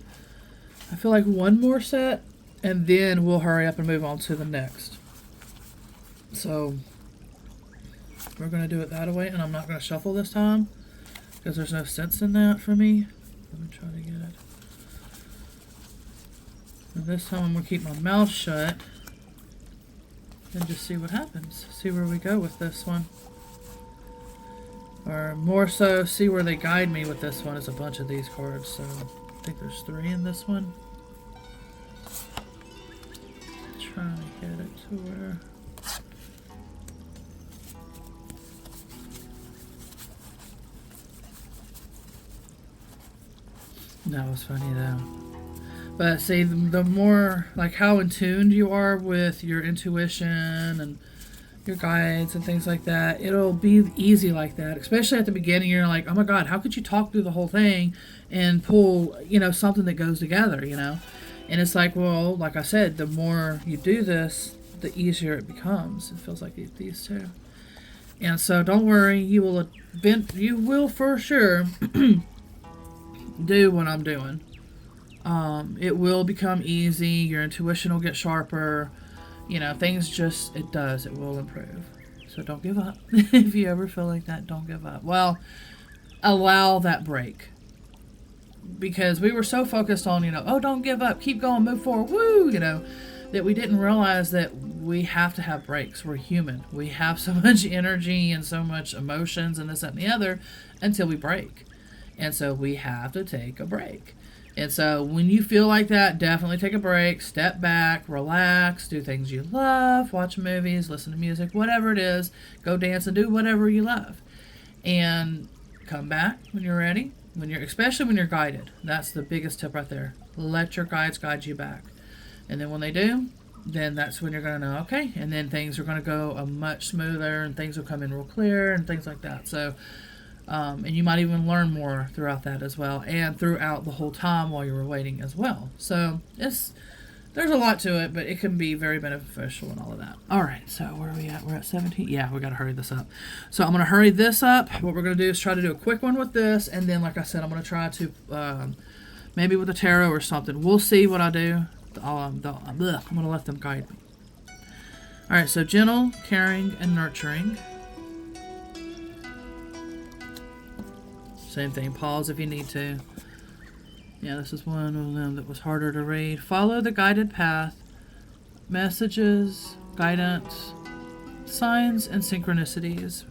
Speaker 1: I feel like one more set, and then we'll hurry up and move on to the next. So, we're going to do it that way, and I'm not going to shuffle this time, because there's no sense in that for me. Let me try to get it. And this time I'm going to keep my mouth shut, and just see what happens. See where we go with this one. Or more so, see where they guide me with this one. Is a bunch of these cards, so I think there's 3 in this one. Trying to get it to where... That was funny though. But see, the more, like how in tune you are with your intuition and your guides and things like that, it'll be easy like that. Especially at the beginning, you're like, oh my God, how could you talk through the whole thing and pull, you know, something that goes together, you know? And it's like, well, like I said, the more you do this, the easier it becomes. It feels like these two. And so don't worry, you will for sure do what I'm doing. It will become easy. Your intuition will get sharper. things just, it will improve. So don't give up. If you ever feel like that, don't give up. Well, allow that break. Because we were so focused on, oh, don't give up, keep going, move forward, woo, that we didn't realize that we have to have breaks. We're human. We have so much energy and so much emotions and this, that, and the other until we break. And so we have to take a break. And so when you feel like that, definitely take a break, step back, relax, do things you love, watch movies, listen to music, whatever it is, go dance and do whatever you love. And come back when you're ready, especially when you're guided. That's the biggest tip right there. Let your guides guide you back. And then when they do, then that's when you're going to know, okay, and then things are going to go much smoother and things will come in real clear and things like that. So, and you might even learn more throughout that as well, and throughout the whole time while you were waiting as well. So there's a lot to it, but it can be very beneficial and all of that. All right, so where are we at? We're at 17. Yeah, we got to hurry this up. So I'm going to hurry this up. What we're going to do is try to do a quick one with this, and then, like I said, I'm going to try to maybe with a tarot or something. We'll see what I do. I'm going to let them guide me. All right, so gentle, caring, and nurturing. Same thing. Pause if you need to. Yeah, this is one of them that was harder to read. Follow the guided path. Messages, guidance, signs, and synchronicities.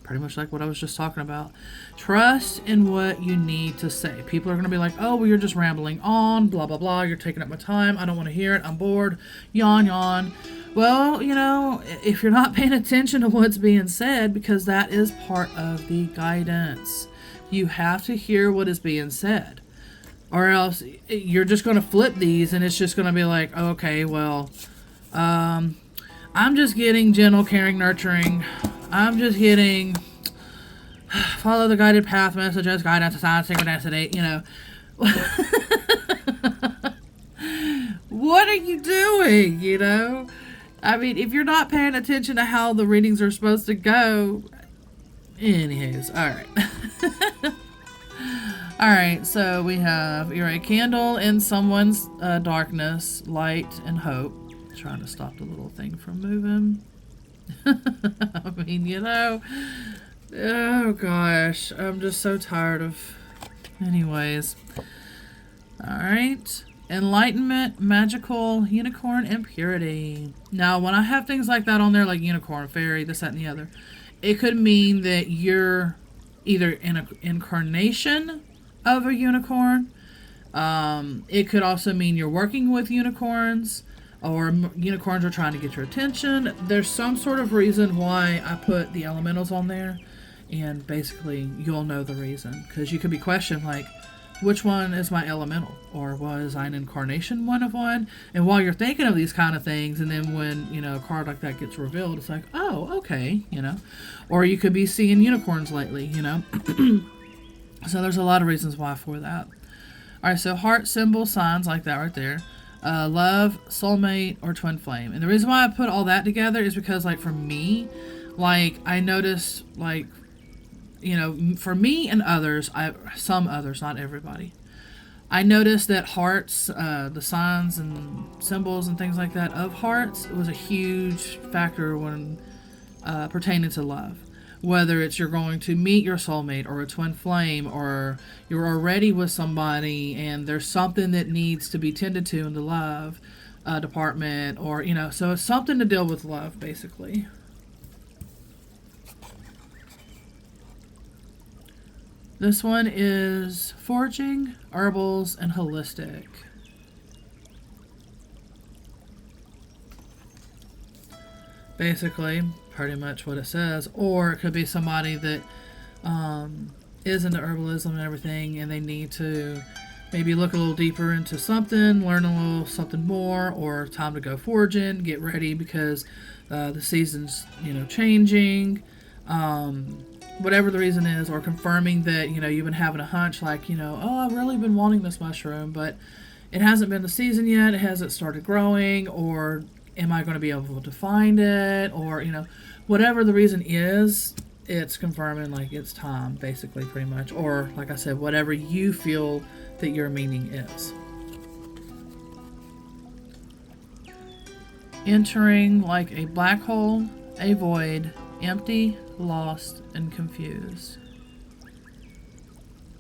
Speaker 1: Pretty much like what I was just talking about. Trust in what you need to say. People are going to be like, oh, well, you're just rambling on, blah, blah, blah. You're taking up my time. I don't want to hear it. I'm bored. Yawn, yawn. Well, if you're not paying attention to what's being said, because that is part of the guidance. You have to hear what is being said. Or else you're just going to flip these and it's just going to be like, okay, well, I'm just getting gentle, caring, nurturing. I'm just getting follow the guided path, messages, guidance, signs, synchronicity, What are you doing, I mean, if you're not paying attention to how the readings are supposed to go. Anyways, all right. All right, so we have, you're a candle in someone's darkness, light, and hope. Trying to stop the little thing from moving. I mean, oh gosh, I'm just so tired of, anyways. All right, enlightenment, magical, unicorn, and purity. Now, when I have things like that on there, like unicorn, fairy, this, that, and the other, it could mean that you're either in an incarnation of a unicorn. It could also mean you're working with unicorns, or unicorns are trying to get your attention. There's some sort of reason why I put the elementals on there, and basically you'll know the reason, because you could be questioned like, which one is my elemental, or was I an incarnation one of one? And while you're thinking of these kind of things, and then when a card like that gets revealed, it's like, oh, okay, or you could be seeing unicorns lately, So there's a lot of reasons why for that. All right, so heart symbol, signs like that right there. Love, soulmate, or twin flame. And the reason why I put all that together is because, like, for me, like, I noticed, like, for me and others, some others, not everybody, I noticed that hearts, the signs and symbols and things like that of hearts, was a huge factor when pertaining to love. Whether it's you're going to meet your soulmate or a twin flame, or you're already with somebody and there's something that needs to be tended to in the love department, or, so it's something to deal with love, basically. This one is foraging, herbals, and holistic. Basically, pretty much what it says. Or it could be somebody that is into herbalism and everything, and they need to maybe look a little deeper into something, learn a little something more, or time to go foraging, get ready because the season's changing. Whatever the reason is, or confirming that you've been having a hunch like oh, I've really been wanting this mushroom, but it hasn't been the season yet, it hasn't started growing, or am I going to be able to find it, or whatever the reason is, it's confirming like it's time, basically, pretty much. Or like I said, whatever you feel that your meaning is. entering like a black hole, a void, empty, lost, and confused.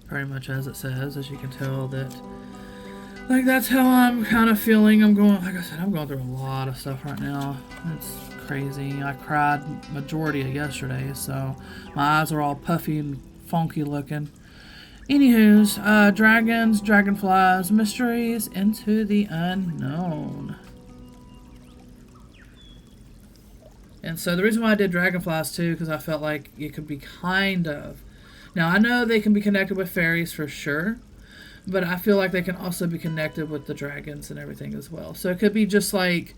Speaker 1: Pretty much as it says, as you can tell that, like, that's how I'm kind of feeling. I'm going, like I said, I'm going through a lot of stuff right now. It's crazy. I cried majority of yesterday, so my eyes are all puffy and funky looking. Anywho's, dragons, dragonflies, mysteries into the unknown. And so the reason why I did dragonflies too, because I felt like it could be kind of. Now I know they can be connected with fairies for sure, but I feel like they can also be connected with the dragons and everything as well. So it could be just like,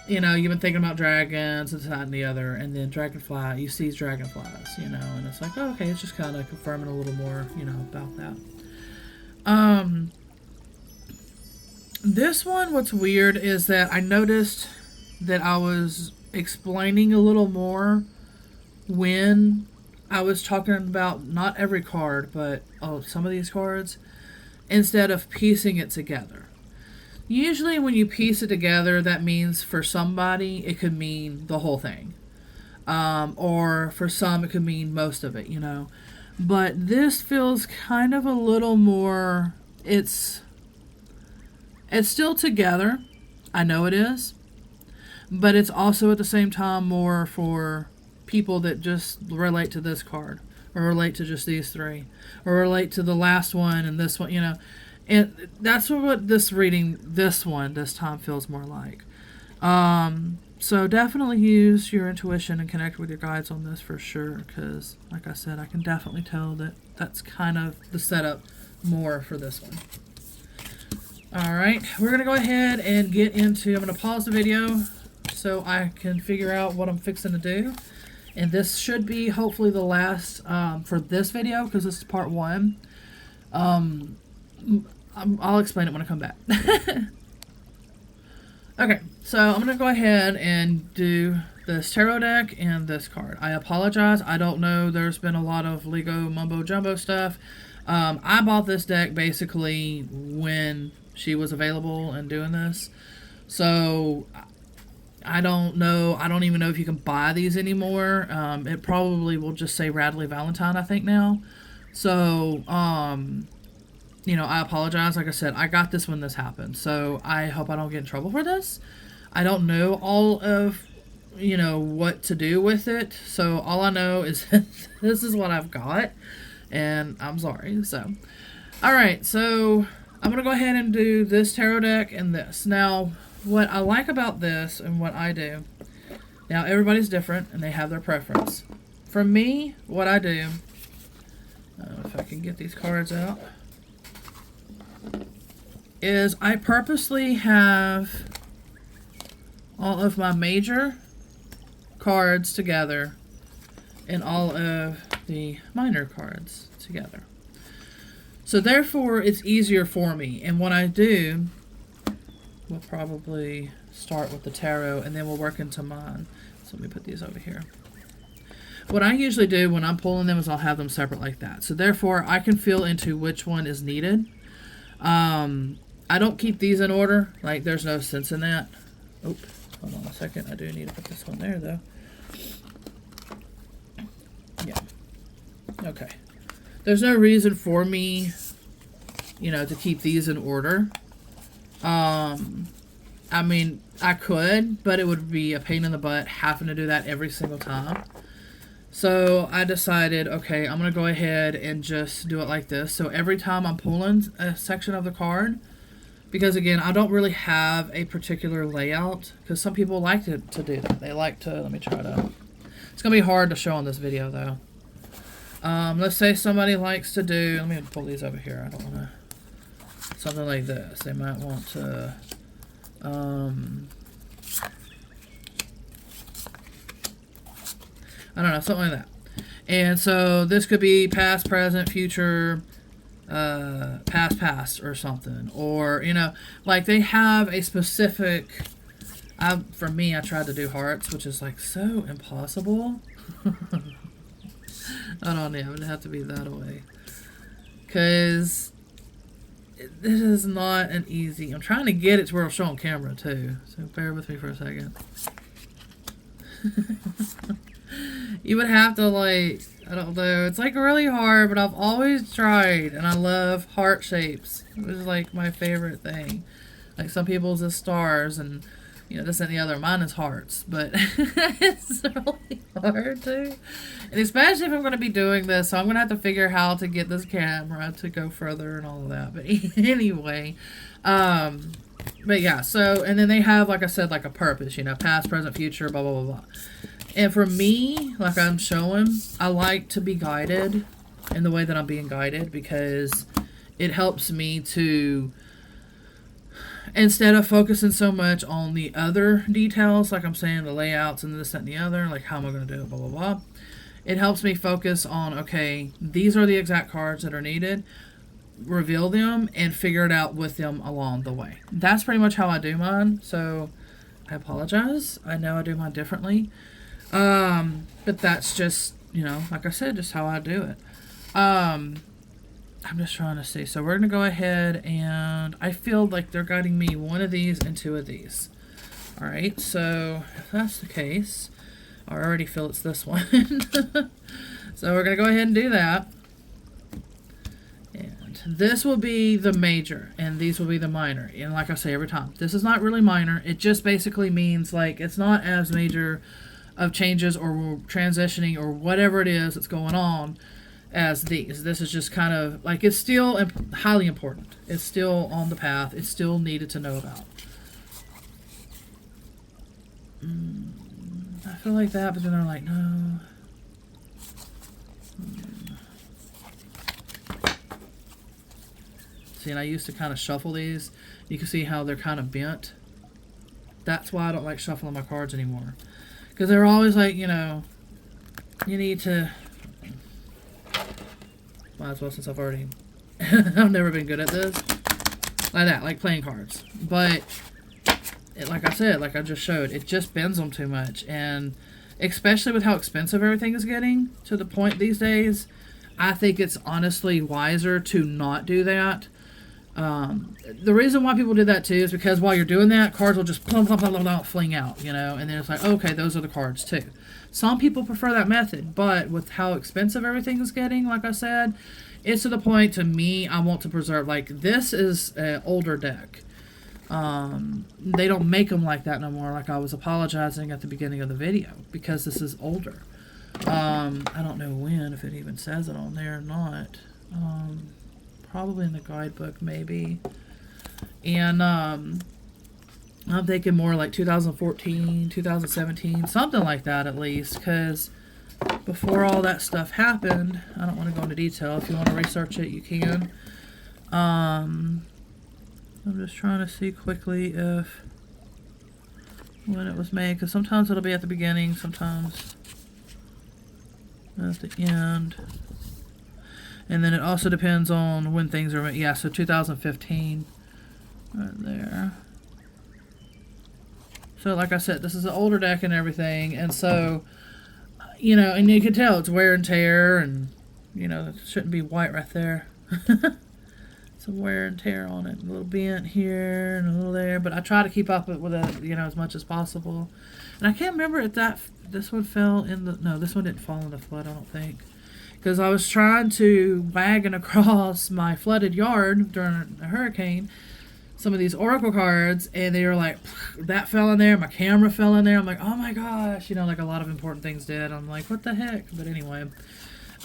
Speaker 1: you know, you've been thinking about dragons, this, that, and the other, and then dragonfly, you see dragonflies, you know, and it's like, oh, okay, it's just kind of confirming a little more, you know, about that. This one, what's weird is that I noticed that I was explaining a little more when I was talking about not every card, but some of these cards, instead of piecing it together. Usually when you piece it together, that means for somebody it could mean the whole thing, or for some it could mean most of it, you know. But this feels kind of a little more, it's still together, I know it is, but it's also at the same time more for people that just relate to this card, or relate to just these three, or relate to the last one and this one, you know. And that's what this reading, this time feels more like. So definitely use your intuition and connect with your guides on this for sure, because like I said, I can definitely tell that that's kind of the setup more for this one. Alright, we're going to go ahead and get into, I'm going to pause the video so I can figure out what I'm fixing to do. And this should be hopefully the last for this video, because this is part 1. I'll explain it when I come back. Okay, so I'm going to go ahead and do this tarot deck and this card. I apologize. I don't know. There's been a lot of Lego mumbo jumbo stuff. I bought this deck basically when she was available and doing this. So I don't know. I don't even know if you can buy these anymore. It probably will just say Radley Valentine, I think, now. So, you know, I apologize. Like I said, I got this when this happened. So I hope I don't get in trouble for this. I don't know all of, you know, what to do with it. So all I know is this is what I've got. And I'm sorry. So, alright. So I'm going to go ahead and do this tarot deck and this. Now, what I like about this and what I do, now everybody's different and they have their preference. For me, what I do, if I can get these cards out, is I purposely have all of my major cards together and all of the minor cards together. So therefore, it's easier for me. And what I do, we'll probably start with the tarot and then we'll work into mine. So let me put these over here. What I usually do when I'm pulling them is I'll have them separate like that. So therefore, I can feel into which one is needed. I don't keep these in order. Like, there's no sense in that. Oh, hold on a second. I do need to put this one there, though. Yeah. Okay. There's no reason for me, you know, to keep these in order. I mean, I could, but it would be a pain in the butt having to do that every single time. So I decided, okay, I'm going to go ahead and just do it like this. So every time I'm pulling a section of the card, because again, I don't really have a particular layout, because some people like to do that. They like to, let me try to, it's going to be hard to show on this video though. Let's say somebody likes to do, let me pull these over here. I don't want to, something like this. They might want to, I don't know, something like that. And so this could be past, present, future, past, or something. Or, you know, like they have a specific, for me, I tried to do hearts, which is like so impossible. I don't even have to be that way. Because this is not an easy. I'm trying to get it to where I'll show on camera too. So bear with me for a second. You would have to like, I don't know. It's like really hard, but I've always tried, and I love heart shapes. It was like my favorite thing. Like some people's is stars, and you know, this and the other. Mine is hearts, but it's really hard too. And especially if I'm going to be doing this, so I'm going to have to figure how to get this camera to go further and all of that. But anyway, but yeah, so, and then they have, like I said, like a purpose, you know, past, present, future, blah, blah, blah, blah. And for me, like I'm showing, I like to be guided in the way that I'm being guided, because it helps me to, instead of focusing so much on the other details, like I'm saying, the layouts and this, that, and the other, like how am I going to do it, blah, blah, blah. It helps me focus on, okay, these are the exact cards that are needed, reveal them, and figure it out with them along the way. That's pretty much how I do mine, so I apologize. I know I do mine differently. But that's just, you know, like I said, just how I do it. I'm just trying to see. So we're going to go ahead, and I feel like they're guiding me one of these and two of these. All right, so if that's the case, I already feel it's this one. So we're going to go ahead and do that. And this will be the major, and these will be the minor. And like I say every time, this is not really minor. It just basically means like it's not as major of changes or transitioning or whatever it is that's going on as these. This is just kind of like, it's still highly important. It's still on the path. It's still needed to know about. I feel like that, but then they're like, no. See, and I used to kind of shuffle these. You can see how they're kind of bent. That's why I don't like shuffling my cards anymore. Because they're always like, you know, you need to... Might as well, since I've already... I've never been good at this. Like that, like playing cards. But, like I said, like I just showed, it just bends them too much. And especially with how expensive everything is getting, to the point these days, I think it's honestly wiser to not do that. The reason why people do that too is because while you're doing that, cards will just plump, plump, plump, plump, fling out, you know, and then it's like, okay, those are the cards too. Some people prefer that method, but with how expensive everything is getting, like I said, it's to the point, to me, I want to preserve, like, this is an older deck. They don't make them like that no more, like I was apologizing at the beginning of the video, because this is older. I don't know when, if it even says it on there or not. Probably in the guidebook, maybe. And I'm thinking more like 2014, 2017, something like that at least, because before all that stuff happened, I don't want to go into detail. If you want to research it, you can. I'm just trying to see quickly if when it was made, because sometimes it'll be at the beginning, sometimes at the end. And then it also depends on when things are made. Yeah, so 2015, right there. So like I said, this is an older deck and everything, and so, you know, and you can tell it's wear and tear, and, you know, it shouldn't be white right there. Some wear and tear on it, a little bent here and a little there, but I try to keep up with it, you know, as much as possible. And I can't remember if this one fell in the, no, this one didn't fall in the flood, I don't think. Because I was trying to wagon across my flooded yard during a hurricane some of these oracle cards, and they were like, that fell in there, my camera fell in there. I'm like, oh my gosh, you know, like a lot of important things did. I'm like, what the heck? But anyway,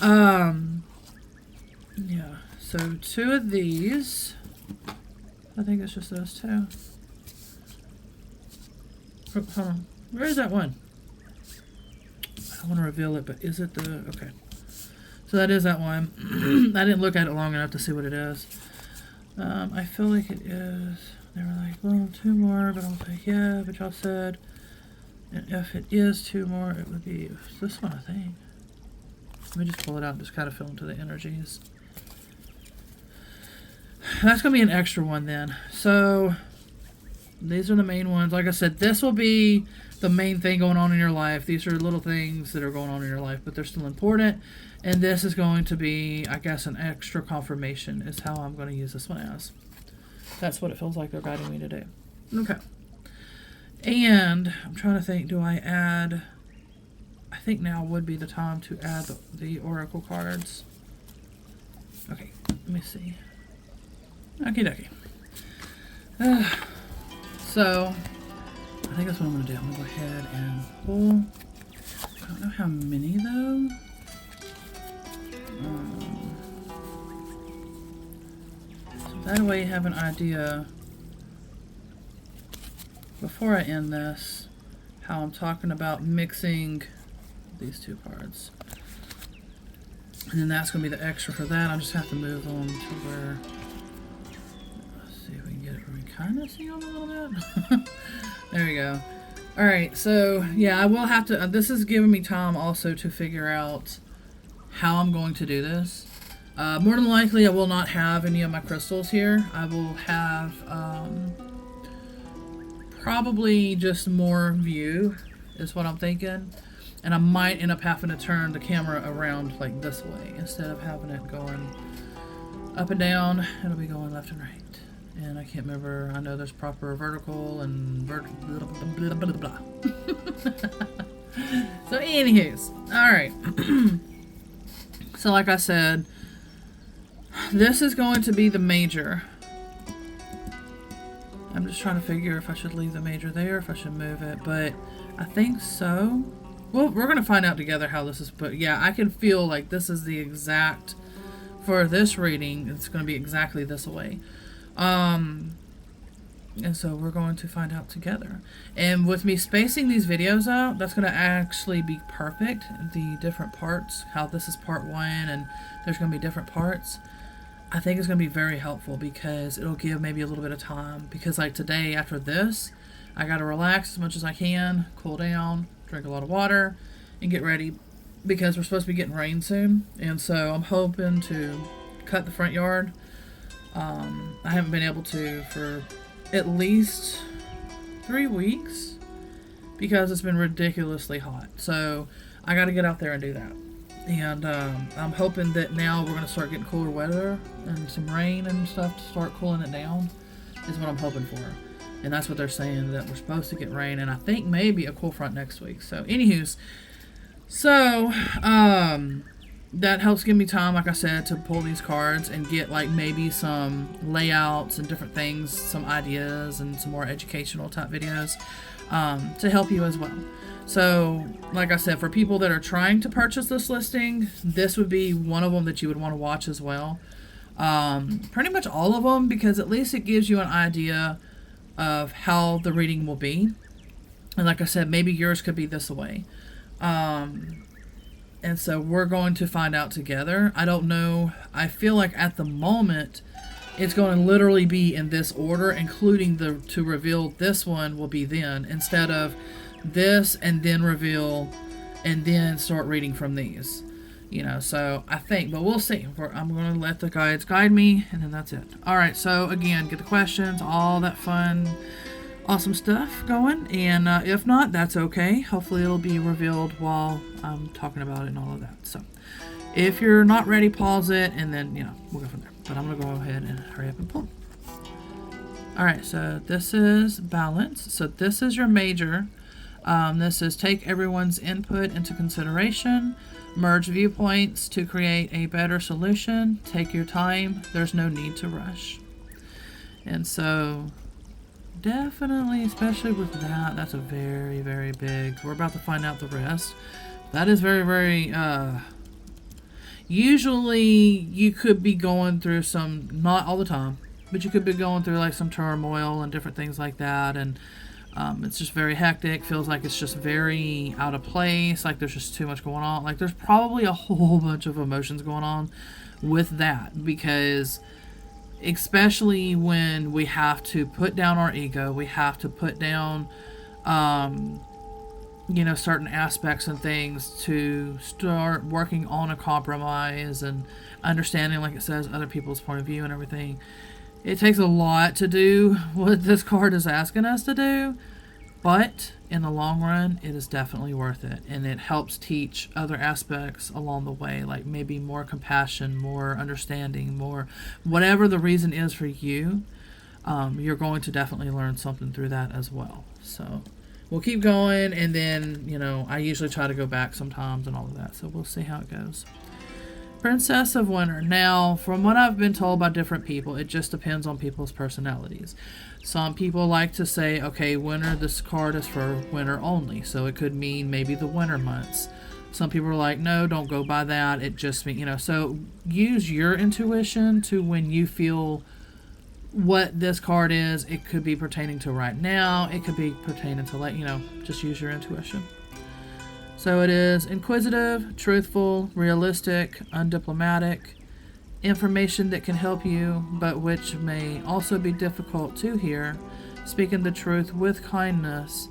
Speaker 1: yeah, so two of these, I think it's just those two. Oh, hold on, where is that one? I don't want to reveal it, but is it the, okay. So that is that one. I didn't look at it long enough to see what it is. I feel like it is. They were like, well, two more, but I was like, yeah, but y'all said, and if it is two more, it would be this one, I think. Let me just pull it out and just kind of feel into the energies. That's going to be an extra one then. So these are the main ones. Like I said, this will be the main thing going on in your life. These are little things that are going on in your life, but they're still important. And this is going to be, I guess, an extra confirmation is how I'm going to use this one as. That's what it feels like they're guiding me to do. Okay. And I'm trying to think, do I add... I think now would be the time to add the oracle cards. Okay, let me see. Okie dokie. So, I think that's what I'm going to do. I'm going to go ahead and pull. I don't know how many though. So that way you have an idea before I end this how I'm talking about mixing these two cards. And then that's going to be the extra for that. I just have to move on to where... Let's see if we can get it where we kind of see them a little bit. There we go. Alright, so yeah, I will have to... this is giving me time also to figure out how I'm going to do this. More than likely, I will not have any of my crystals here. I will have probably just more view is what I'm thinking. And I might end up having to turn the camera around like this way instead of having it going up and down. It'll be going left and right. And I can't remember. I know there's proper vertical and blah, blah, blah, blah. So anywho's, alright. So like I said, this is going to be the major. I'm just trying to figure if I should leave the major there, if I should move it, but I think so. Well, we're going to find out together how this is put. Yeah, I can feel like this is the exact, for this reading, it's going to be exactly this way. And so we're going to find out together. And with me spacing these videos out, that's going to actually be perfect. The different parts, how this is part 1 and there's going to be different parts. I think it's going to be very helpful because it'll give maybe a little bit of time. Because like today, after this, I got to relax as much as I can, cool down, drink a lot of water, and get ready because we're supposed to be getting rain soon. And so I'm hoping to cut the front yard. I haven't been able to for at least 3 weeks because it's been ridiculously hot. So I got to get out there and do that. And I'm hoping that now we're going to start getting cooler weather and some rain and stuff to start cooling it down is what I'm hoping for. And that's what they're saying, that we're supposed to get rain, and I think maybe a cool front next week. So, anywho's, so, that helps give me time, like I said, to pull these cards and get, like, maybe some layouts and different things, some ideas, and some more educational type videos, to help you as well. So, like I said, for people that are trying to purchase this listing, this would be one of them that you would want to watch as well. Pretty much all of them, because at least it gives you an idea of how the reading will be. And like I said, maybe yours could be this way. And so we're going to find out together. I don't know. I feel like at the moment, it's going to literally be in this order, including the to reveal this one will be then, instead of this and then reveal and then start reading from these. You know, so I think, but we'll see. I'm going to let the guides guide me, and then that's it. All right, so again, get the questions, all that fun, awesome stuff going. And if not, that's okay. Hopefully it'll be revealed while I'm talking about it and all of that. So if you're not ready, pause it, and then, you know, we'll go from there. But I'm going to go ahead and hurry up and pull. All right, so this is balance. So this is your major. This is take everyone's input into consideration. Merge viewpoints to create a better solution. Take your time. There's no need to rush. And so definitely, especially with that, that's a very, very big. We're about to find out the rest. That is very, very, usually you could be going through some, not all the time, but you could be going through like some turmoil and different things like that. And it's just very hectic. Feels like it's just very out of place. Like there's just too much going on. Like there's probably a whole bunch of emotions going on with that, because especially when we have to put down our ego, we have to put down, you know, certain aspects and things to start working on a compromise and understanding, like it says, other people's point of view and everything. It takes a lot to do what this card is asking us to do, but in the long run, it is definitely worth it. And it helps teach other aspects along the way, like maybe more compassion, more understanding, more whatever the reason is for you. you're going to definitely learn something through that as well. So we'll keep going, and then, I usually try to go back sometimes and all of that. So we'll see how it goes. Princess of Winter. Now, from what I've been told by different people, it just depends on people's personalities. Some people like to say, okay, winter, this card is for winter only. So it could mean maybe the winter months. Some people are like, no, don't go by that. It just means, so use your intuition to when you feel what this card is. It could be pertaining to right now. It could be pertaining to just use your intuition. So it is inquisitive, truthful, realistic, undiplomatic, information that can help you, but which may also be difficult to hear, speaking the truth with kindness,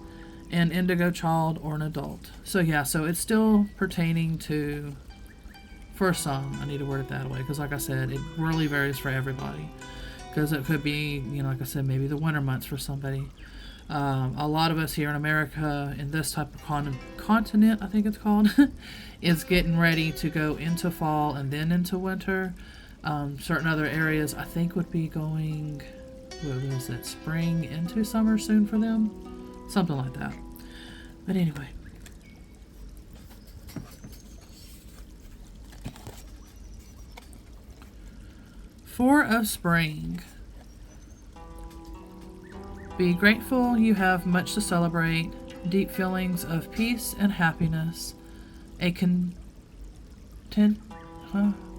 Speaker 1: an indigo child or an adult. So so it's still pertaining to, for some, I need to word it that way, because like I said, it really varies for everybody. Because it could be, like I said, maybe the winter months for somebody. A lot of us here in America, in this type of continent, I think it's called, is getting ready to go into fall and then into winter. Certain other areas, I think, would be going, spring into summer soon for them? Something like that. But anyway. Four of Spring. Be grateful you have much to celebrate, deep feelings of peace and happiness, a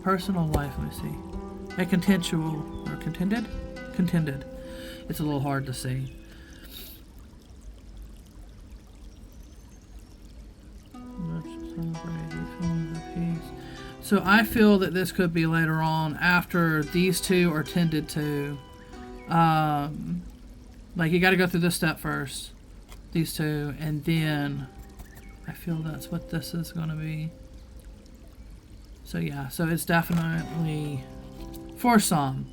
Speaker 1: personal life, let me see. A contended. It's a little hard to see. Much to celebrate, deep feelings of peace. So I feel that this could be later on after these two are tended to. You got to go through this step first, these two, and then I feel that's what this is going to be. So so it's definitely, for some,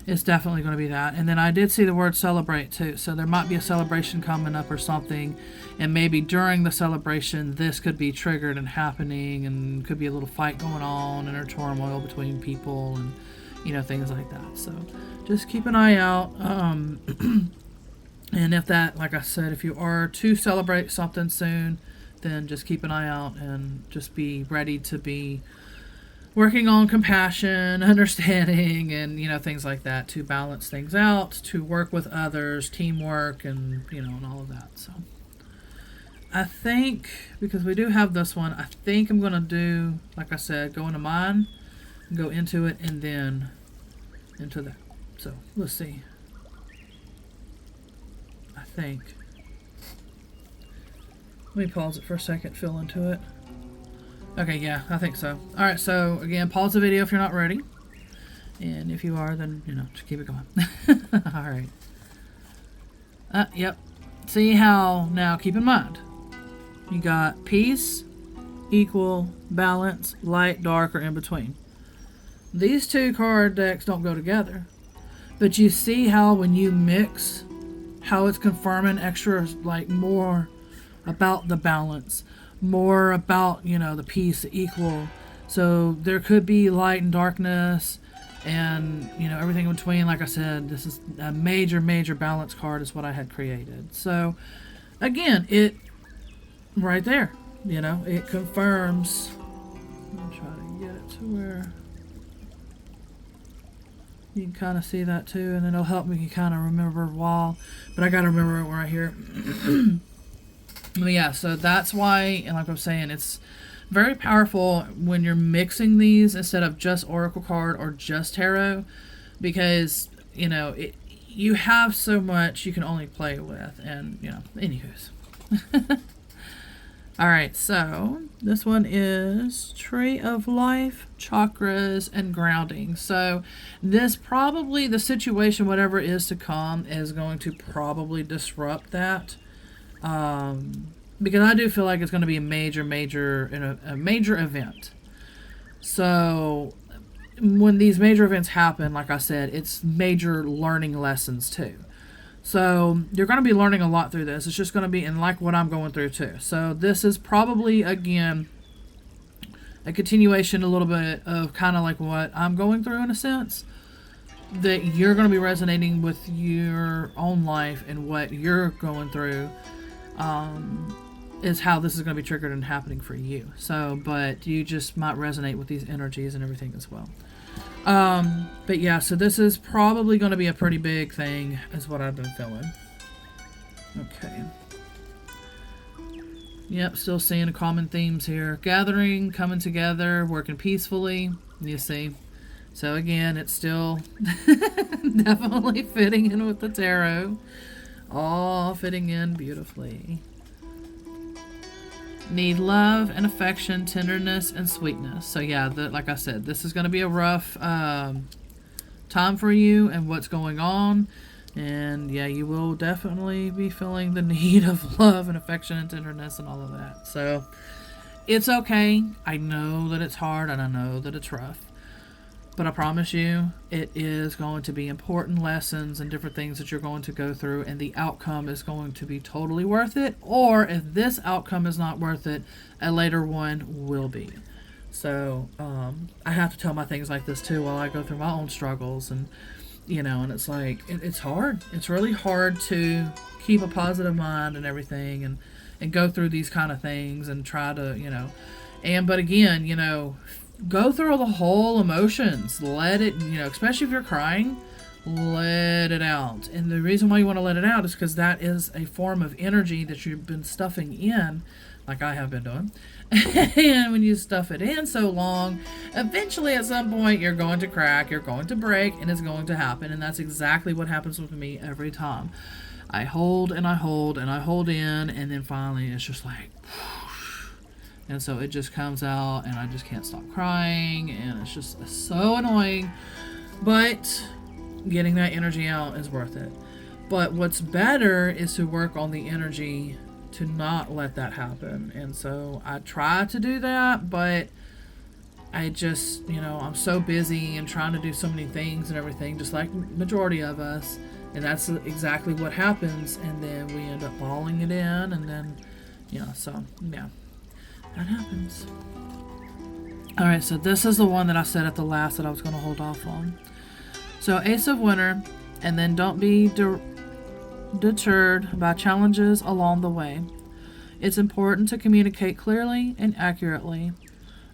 Speaker 1: it's definitely going to be that. And then I did see the word celebrate too, so there might be a celebration coming up or something, and maybe during the celebration this could be triggered and happening, and could be a little fight going on and a turmoil between people and things like that. So just keep an eye out. And if that, like I said, if you are to celebrate something soon, then just keep an eye out and just be ready to be working on compassion, understanding, and things like that, to balance things out, to work with others, teamwork, and and all of that. So I think, because we do have this one, I think I'm going to do, like I said, go into mine, go into it, and then into that. So let's see. I think. Let me pause it for a second, feel into it. Okay, yeah, I think so. Alright, so again, pause the video if you're not ready. And if you are, then, just keep it going. Alright. Yep. See how, now keep in mind, you got peace, equal, balance, light, dark, or in between. These two card decks don't go together. But you see how when you mix, how it's confirming extra, more about the balance, more about, the peace, the equal. So there could be light and darkness and, everything in between. Like I said, this is a major, major balance card is what I had created. So again, it right there, it confirms. I'm trying to get it to where you can kind of see that too, and it'll help me kind of remember why. But I got to remember it right here. But yeah, so that's why, and like I'm saying, it's very powerful when you're mixing these instead of just Oracle card or just Tarot, because, you have so much you can only play with, and, anywho's. Alright, so this one is Tree of Life, Chakras, and Grounding. So this probably, the situation, whatever is to come, is going to probably disrupt that. Because I do feel like it's going to be a major event. So when these major events happen, like I said, it's major learning lessons too. So you're going to be learning a lot through this. It's just going to be in like what I'm going through too. So this is probably, again, a continuation a little bit of kind of like what I'm going through in a sense. that you're going to be resonating with your own life and what you're going through, is how this is going to be triggered and happening for you. So, but you just might resonate with these energies and everything as well. But yeah, so this is probably going to be a pretty big thing, is what I've been feeling. Okay. Yep, still seeing common themes here. Gathering, coming together, working peacefully. You see. So again, it's still definitely fitting in with the tarot. All fitting in beautifully. Need love and affection, tenderness and sweetness. So yeah, like I said, this is going to be a rough time for you and what's going on. And yeah, you will definitely be feeling the need of love and affection and tenderness and all of that. So it's okay. I know that it's hard and I know that it's rough. But I promise you, it is going to be important lessons and different things that you're going to go through, and the outcome is going to be totally worth it. Or if this outcome is not worth it, a later one will be. So I have to tell my things like this too while I go through my own struggles, and and it's like it's hard. It's really hard to keep a positive mind and everything, and go through these kind of things and try to but again, go through the whole emotions. Let it, especially if you're crying, let it out. And the reason why you want to let it out is because that is a form of energy that you've been stuffing in, like I have been doing. And when you stuff it in so long, eventually at some point you're going to crack, you're going to break, and it's going to happen. And that's exactly what happens with me every time. I hold and I hold and I hold in, and then finally it's just like... And so it just comes out, and I just can't stop crying, and it's just so annoying. But getting that energy out is worth it. But what's better is to work on the energy to not let that happen. And so I try to do that, but I just, I'm so busy and trying to do so many things and everything, just like majority of us. And that's exactly what happens. And then we end up balling it in, and then, so, yeah. That happens. Alright, so this is the one that I said at the last that I was going to hold off on. So Ace of Winter, and then don't be deterred by challenges along the way. It's important to communicate clearly and accurately.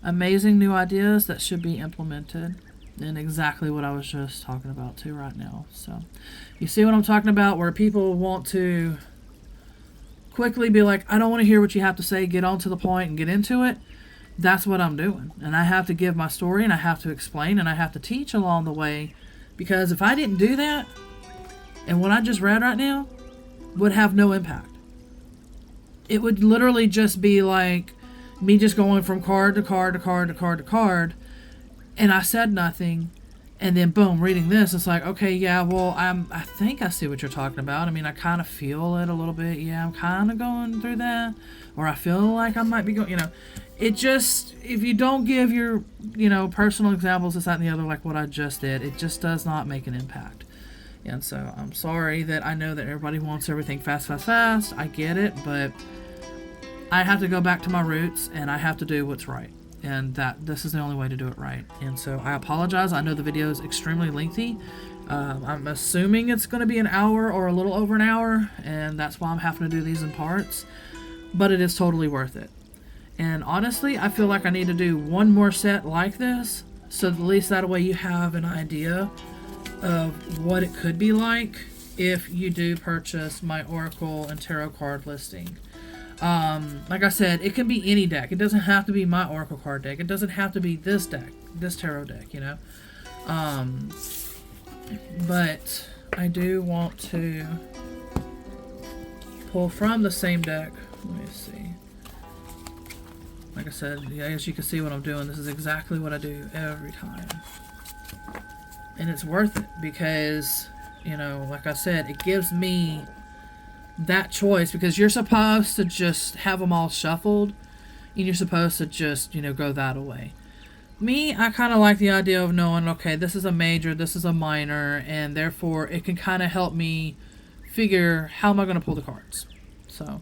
Speaker 1: Amazing new ideas that should be implemented. And exactly what I was just talking about too right now. So you see what I'm talking about, where people want to quickly be like, I don't want to hear what you have to say, get on to the point and get into it. That's what I'm doing. And I have to give my story, and I have to explain, and I have to teach along the way, because if I didn't do that, and what I just read right now would have no impact. It would literally just be like me just going from card to card to card to card to card, and I said nothing. And then boom, reading this, it's like, okay, yeah, well, I think I see what you're talking about. I mean, I kind of feel it a little bit. Yeah, I'm kind of going through that. Or I feel like I might be going, it just, if you don't give your, personal examples, this, that, and the other, like what I just did, it just does not make an impact. And so I'm sorry that I know that everybody wants everything fast, fast, fast. I get it, but I have to go back to my roots, and I have to do what's right. And that this is the only way to do it right. And so I apologize. I know the video is extremely lengthy. I'm assuming it's going to be an hour or a little over an hour, and that's why I'm having to do these in parts. But it is totally worth it. And honestly, I feel like I need to do one more set like this, so at least that way you have an idea of what it could be like if you do purchase my Oracle and Tarot card listing. Like I said, it can be any deck. It doesn't have to be my Oracle card deck. It doesn't have to be this deck, this tarot deck, but I do want to pull from the same deck. Let me see. Like I said, I guess you can see what I'm doing. This is exactly what I do every time. And it's worth it because, like I said, it gives me that choice, because you're supposed to just have them all shuffled, and you're supposed to just, go that away. Me, I kind of like the idea of knowing, okay, this is a major, this is a minor, and therefore it can kind of help me figure how am I going to pull the cards. So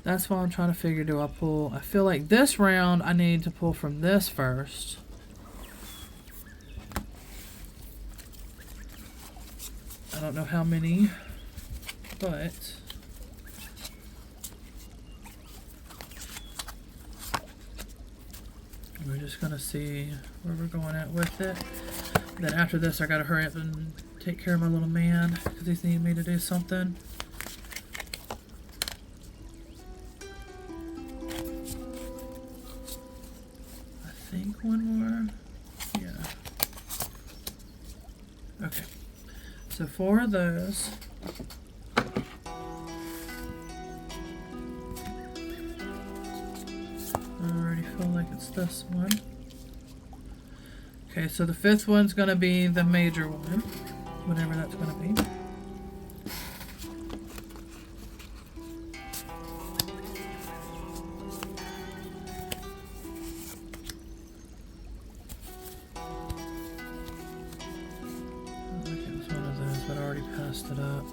Speaker 1: that's what I'm trying to figure. Do I pull? I feel like this round I need to pull from this first. don't know how many, but we're just going to see where we're going at with it. Then after this, I got to hurry up and take care of my little man because he's needing me to do something. I think one more. Yeah. Okay. So 4 of those. I already feel like it's this one. Okay, so the 5th one's going to be the major one, whatever that's going to be. I think it was one of those, but I already passed it up.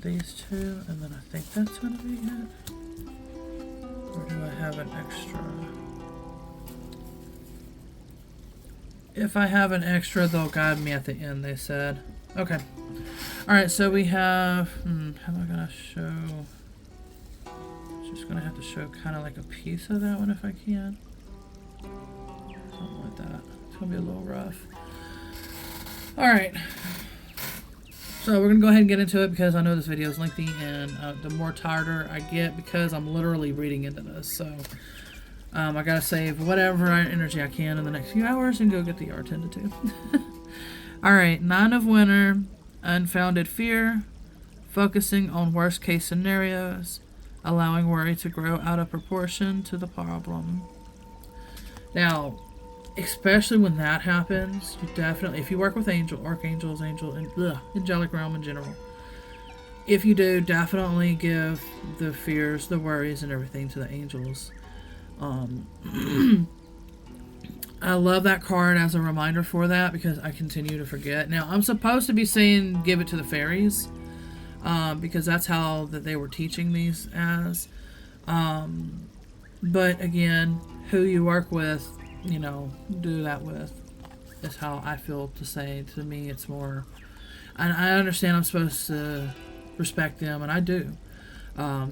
Speaker 1: These 2, and then I think that's going to be it. Or do I have an extra? If I have an extra, they'll guide me at the end, they said. Okay. Alright, so we have... how am I going to show... Just going to have to show kind of like a piece of that one if I can. Something like that. It's going to be a little rough. Alright. So we're going to go ahead and get into it because I know this video is lengthy and the more tireder I get because I'm literally reading into this. So... I gotta save whatever energy I can in the next few hours and go get the yard tended to. Alright, 9 of Winter, unfounded fear, focusing on worst case scenarios, allowing worry to grow out of proportion to the problem. Now, especially when that happens, you definitely, if you work with archangels, angelic realm in general, if you do, definitely give the fears, the worries, and everything to the angels. I love that card as a reminder for that because I continue to forget. Now, I'm supposed to be saying give it to the fairies because that's how that they were teaching these as. But again, who you work with, do that with is how I feel to say. To me, it's more... And I understand I'm supposed to respect them, and I do.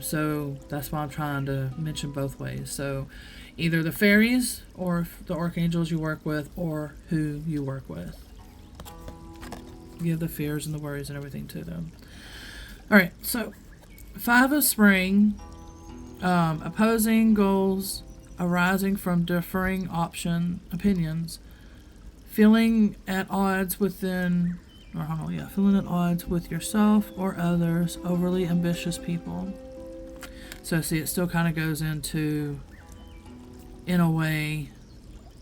Speaker 1: So that's why I'm trying to mention both ways. So either the fairies or the archangels you work with or who you work with. Give the fears and the worries and everything to them. Alright, so 5 of Spring, opposing goals arising from differing opinions, feeling at odds feeling at odds with yourself or others, overly ambitious people. So see, it still kind of goes into, in a way,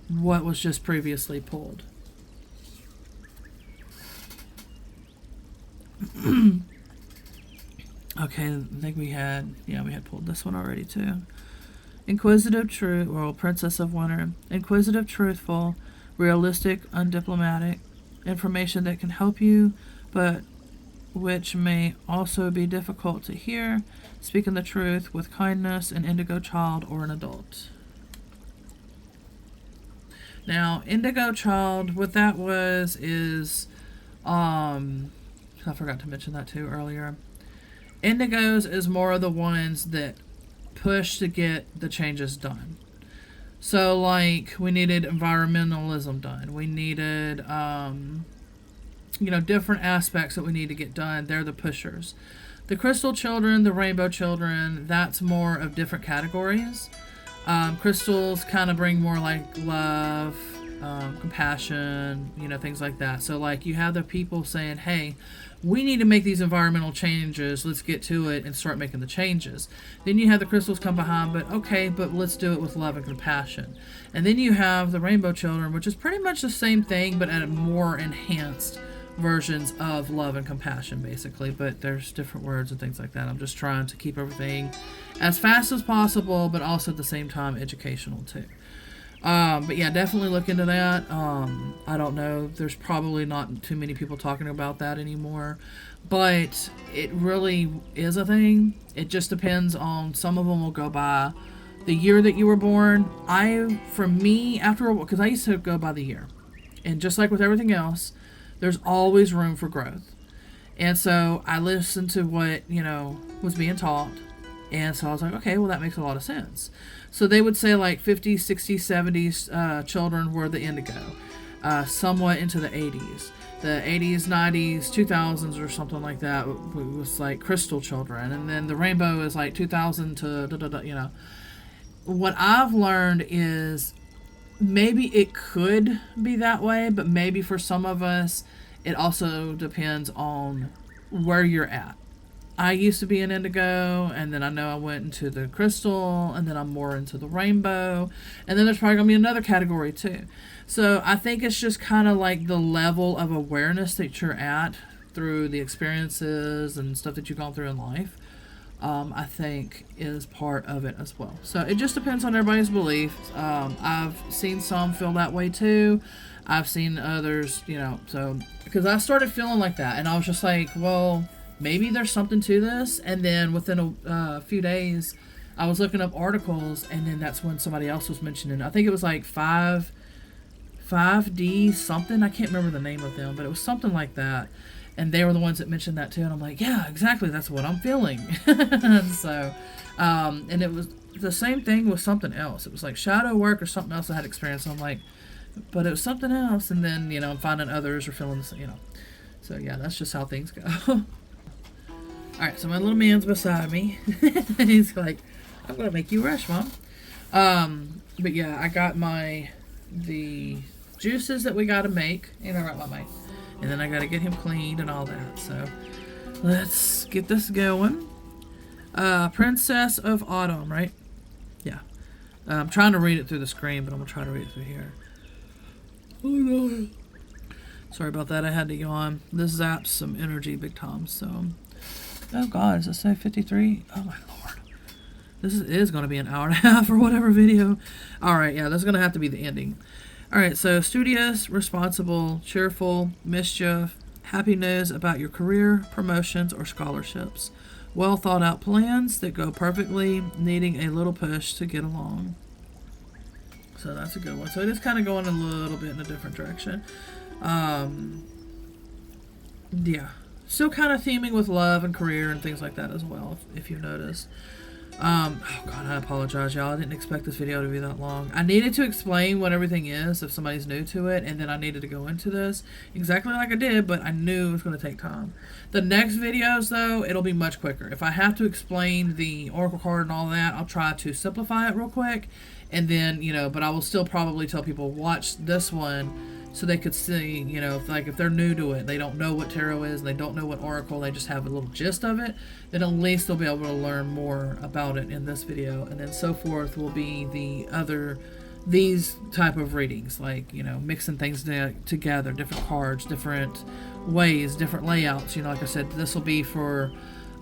Speaker 1: what was just previously pulled. Okay, I think we had pulled this one already too. Inquisitive, Princess of Winter. Inquisitive, truthful, realistic, undiplomatic. Information that can help you, but which may also be difficult to hear. Speaking the truth with kindness, an indigo child or an adult. Now, indigo child, what that is I forgot to mention that too earlier. Indigos is more of the ones that push to get the changes done. So, like, we needed environmentalism done. We needed, different aspects that we need to get done. They're the pushers. The crystal children, the rainbow children, that's more of different categories. Crystals kind of bring more, like, love, compassion, things like that. So, like, you have the people saying, hey, we need to make these environmental changes. Let's get to it and start making the changes. Then you have the crystals come behind, but let's do it with love and compassion. And then you have the rainbow children, which is pretty much the same thing, but at a more enhanced versions of love and compassion, basically. But there's different words and things like that. I'm just trying to keep everything as fast as possible, but also at the same time educational too. But yeah, definitely look into that. I don't know. There's probably not too many people talking about that anymore, but it really is a thing. It just depends on, some of them will go by the year that you were born. Because I used to go by the year, and just like with everything else, There's always room for growth. And so I listened to what, was being taught. And so I was like, okay, well, that makes a lot of sense. So they would say like 50s, 60s, 70s children were the indigo, somewhat into the 80s. The 80s, 90s, 2000s or something like that was like crystal children. And then the rainbow is like 2000 to What I've learned is maybe it could be that way, but maybe for some of us, it also depends on where you're at. I used to be an indigo, and then I know I went into the crystal, and then I'm more into the rainbow, and then there's probably going to be another category too. So I think it's just kind of like the level of awareness that you're at through the experiences and stuff that you've gone through in life, I think is part of it as well. So it just depends on everybody's beliefs. I've seen some feel that way too. I've seen others, so because I started feeling like that, and I was just like, well, maybe there's something to this. And then within a few days, I was looking up articles, and then that's when somebody else was mentioning, I think it was like 5D something. I can't remember the name of them, but it was something like that. And they were the ones that mentioned that too. And I'm like, yeah, exactly. That's what I'm feeling. So, and it was the same thing with something else. It was like shadow work or something else I had experienced. So I'm like, but it was something else. And then, I'm finding others are feeling the same, So yeah, that's just how things go. All right. So my little man's beside me. He's like, I'm going to make you rush, Mom. But yeah, I got the juices that we got to make. Ain't that right, my mate? And then I got to get him cleaned and all that. So let's get this going. Princess of Autumn, right? Yeah. I'm trying to read it through the screen, but I'm going to try to read it through here. Oh, no. Sorry about that. I had to yawn. This zaps some energy big time. So, oh, God. Does it say 53? Oh, my Lord. This is going to be an hour and a half or whatever video. All right. Yeah, that's going to have to be the ending. All right, so studious, responsible, cheerful, mischief, happy news about your career, promotions, or scholarships. Well thought out plans that go perfectly, needing a little push to get along. So that's a good one. So it is kind of going a little bit in a different direction. Yeah. Still kind of theming with love and career and things like that as well, if you've noticed. Oh God, I apologize, y'all. I didn't expect this video to be that long. I needed to explain what everything is if somebody's new to it, and then I needed to go into this exactly like I did, but I knew it was going to take time. The next videos, though, it'll be much quicker. If I have to explain the oracle card and all that, I'll try to simplify it real quick, and then, but I will still probably tell people, watch this one, so they could see, if they're new to it, they don't know what tarot is, they don't know what oracle, they just have a little gist of it, then at least they'll be able to learn more about it in this video. And then so forth will be these type of readings, like, mixing things together, different cards, different ways, different layouts. Like I said, this will be for,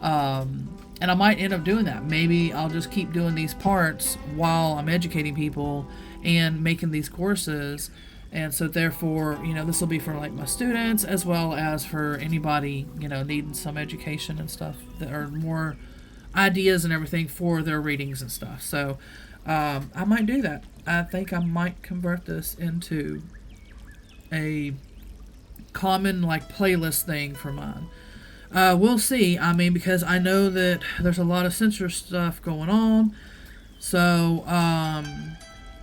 Speaker 1: and I might end up doing that. Maybe I'll just keep doing these parts while I'm educating people and making these courses. And so therefore, this will be for like my students as well as for anybody, needing some education and stuff that are more ideas and everything for their readings and stuff. So I might do that. I think I might convert this into a common like playlist thing for mine. We'll see. I mean, because I know that there's a lot of censor stuff going on. So,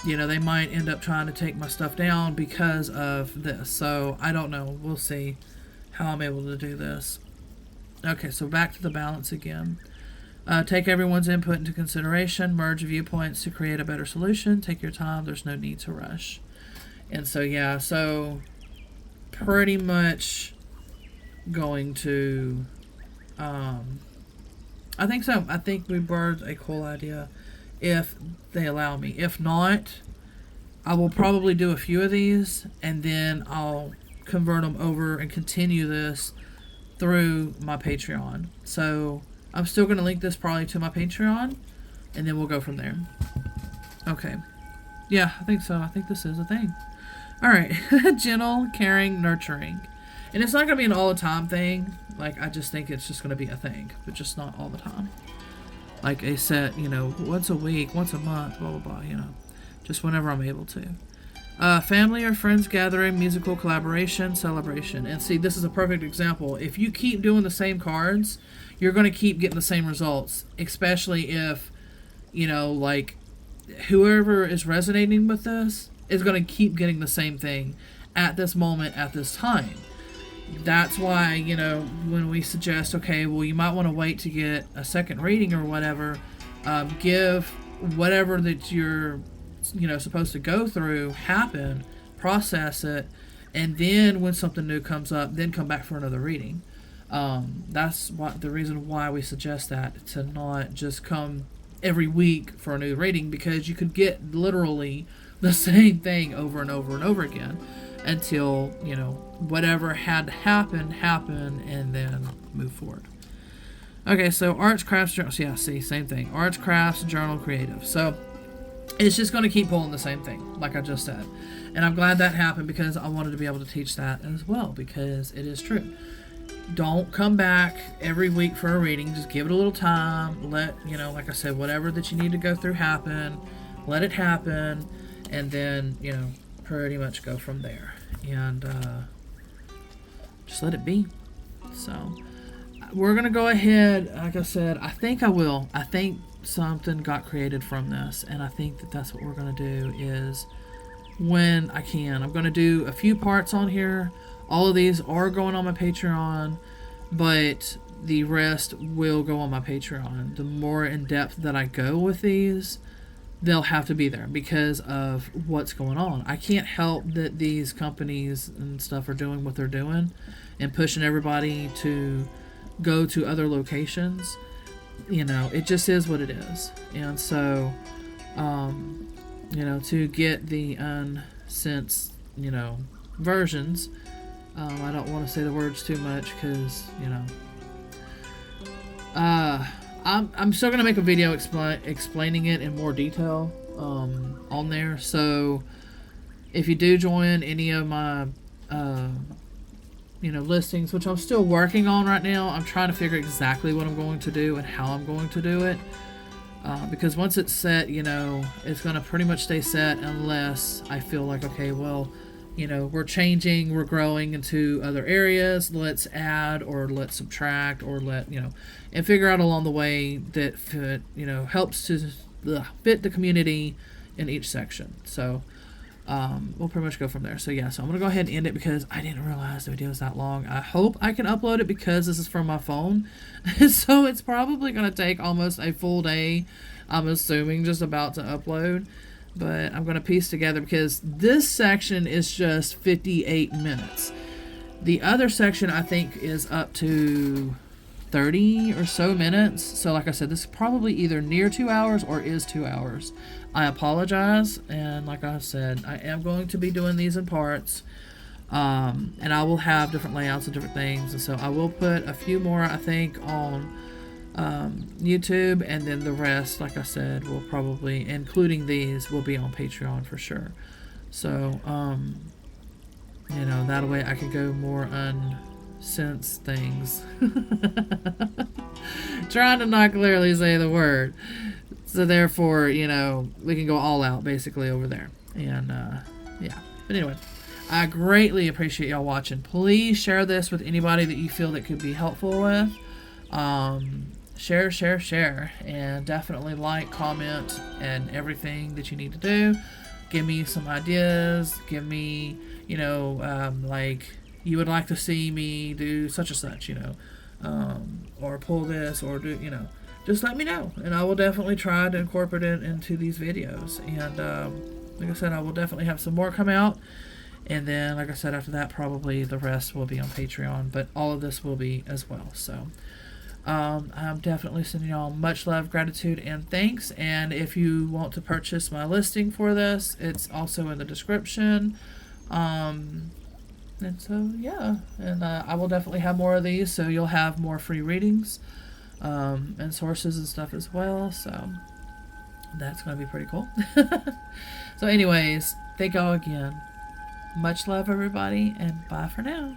Speaker 1: they might end up trying to take my stuff down because of this. So, I don't know. We'll see how I'm able to do this. Okay, so back to the balance again. Take everyone's input into consideration. Merge viewpoints to create a better solution. Take your time. There's no need to rush. And so, yeah, so pretty much going to, I think so. I think we birthed a cool idea if they allow me. If not, I will probably do a few of these and then I'll convert them over and continue this through my Patreon. So I'm still going to link this probably to my Patreon and then we'll go from there. Okay. Yeah, I think so. I think this is a thing. All right. Gentle, caring, nurturing. And it's not going to be an all the time thing. Like, I just think it's just going to be a thing, but just not all the time. Like a set, once a week, once a month, blah, blah, blah, just whenever I'm able to. Family or friends gathering, musical collaboration, celebration. And see, this is a perfect example. If you keep doing the same cards, you're going to keep getting the same results, especially if, like, whoever is resonating with this is going to keep getting the same thing at this moment, at this time. That's why, when we suggest, okay, well, you might want to wait to get a second reading or whatever, give whatever that you're, supposed to go through, happen, process it, and then when something new comes up, then come back for another reading. That's the reason why we suggest that, to not just come every week for a new reading, because you could get literally the same thing over and over and over again until, whatever had to happen, and then move forward. Okay, so arts, crafts, journals. Yeah, see, same thing. Arts, crafts, journal, creative. So it's just going to keep pulling the same thing, like I just said. And I'm glad that happened, because I wanted to be able to teach that as well, because it is true. Don't come back every week for a reading. Just give it a little time. Let, like I said, whatever that you need to go through happen. Let it happen. And then, pretty much go from there. And just let it be. So we're going to go ahead. Like I said, I think something got created from this. And I think that's what we're going to do is, when I can, I'm going to do a few parts on here. All of these are going on my Patreon, but the rest will go on my Patreon. The more in depth that I go with these, they'll have to be there because of what's going on. I can't help that these companies and stuff are doing what they're doing and pushing everybody to go to other locations. It just is what it is. And so, to get the unsensed, versions, I don't want to say the words too much because, I'm still going to make a video explaining it in more detail on there. So if you do join any of my, listings, which I'm still working on right now, I'm trying to figure exactly what I'm going to do and how I'm going to do it. Because once it's set, it's going to pretty much stay set unless I feel like, okay, well, we're changing, we're growing into other areas. Let's add or let's subtract or and figure out along the way that fit, helps to fit the community in each section. So we'll pretty much go from there. So yeah, so I'm going to go ahead and end it because I didn't realize the video was that long. I hope I can upload it because this is from my phone. So it's probably going to take almost a full day, I'm assuming, just about to upload. But I'm going to piece together because this section is just 58 minutes. The other section I think is up to 30 or so minutes. So like I said, this is probably either near 2 hours or is 2 hours. I apologize. And like I said, I am going to be doing these in parts. And I will have different layouts and different things. And so I will put a few more, I think, on YouTube, and then the rest, like I said, will probably, including these, will be on Patreon for sure. So that way I could go more unsense things. Trying to not clearly say the word, so therefore we can go all out basically over there. And yeah, but anyway, I greatly appreciate y'all watching. Please share this with anybody that you feel that could be helpful with. Share, and definitely like, comment, and everything that you need to do. Give me some ideas. Give me, like, you would like to see me do such and such, or pull this, or do, just let me know, and I will definitely try to incorporate it into these videos. And like I said, I will definitely have some more come out. And then, like I said, after that, probably the rest will be on Patreon, but all of this will be as well. So I'm definitely sending y'all much love, gratitude, and thanks. And if you want to purchase my listing for this, it's also in the description. And so, yeah. And I will definitely have more of these, so you'll have more free readings and sources and stuff as well. So that's going to be pretty cool. So anyways, thank y'all again. Much love, everybody, and bye for now.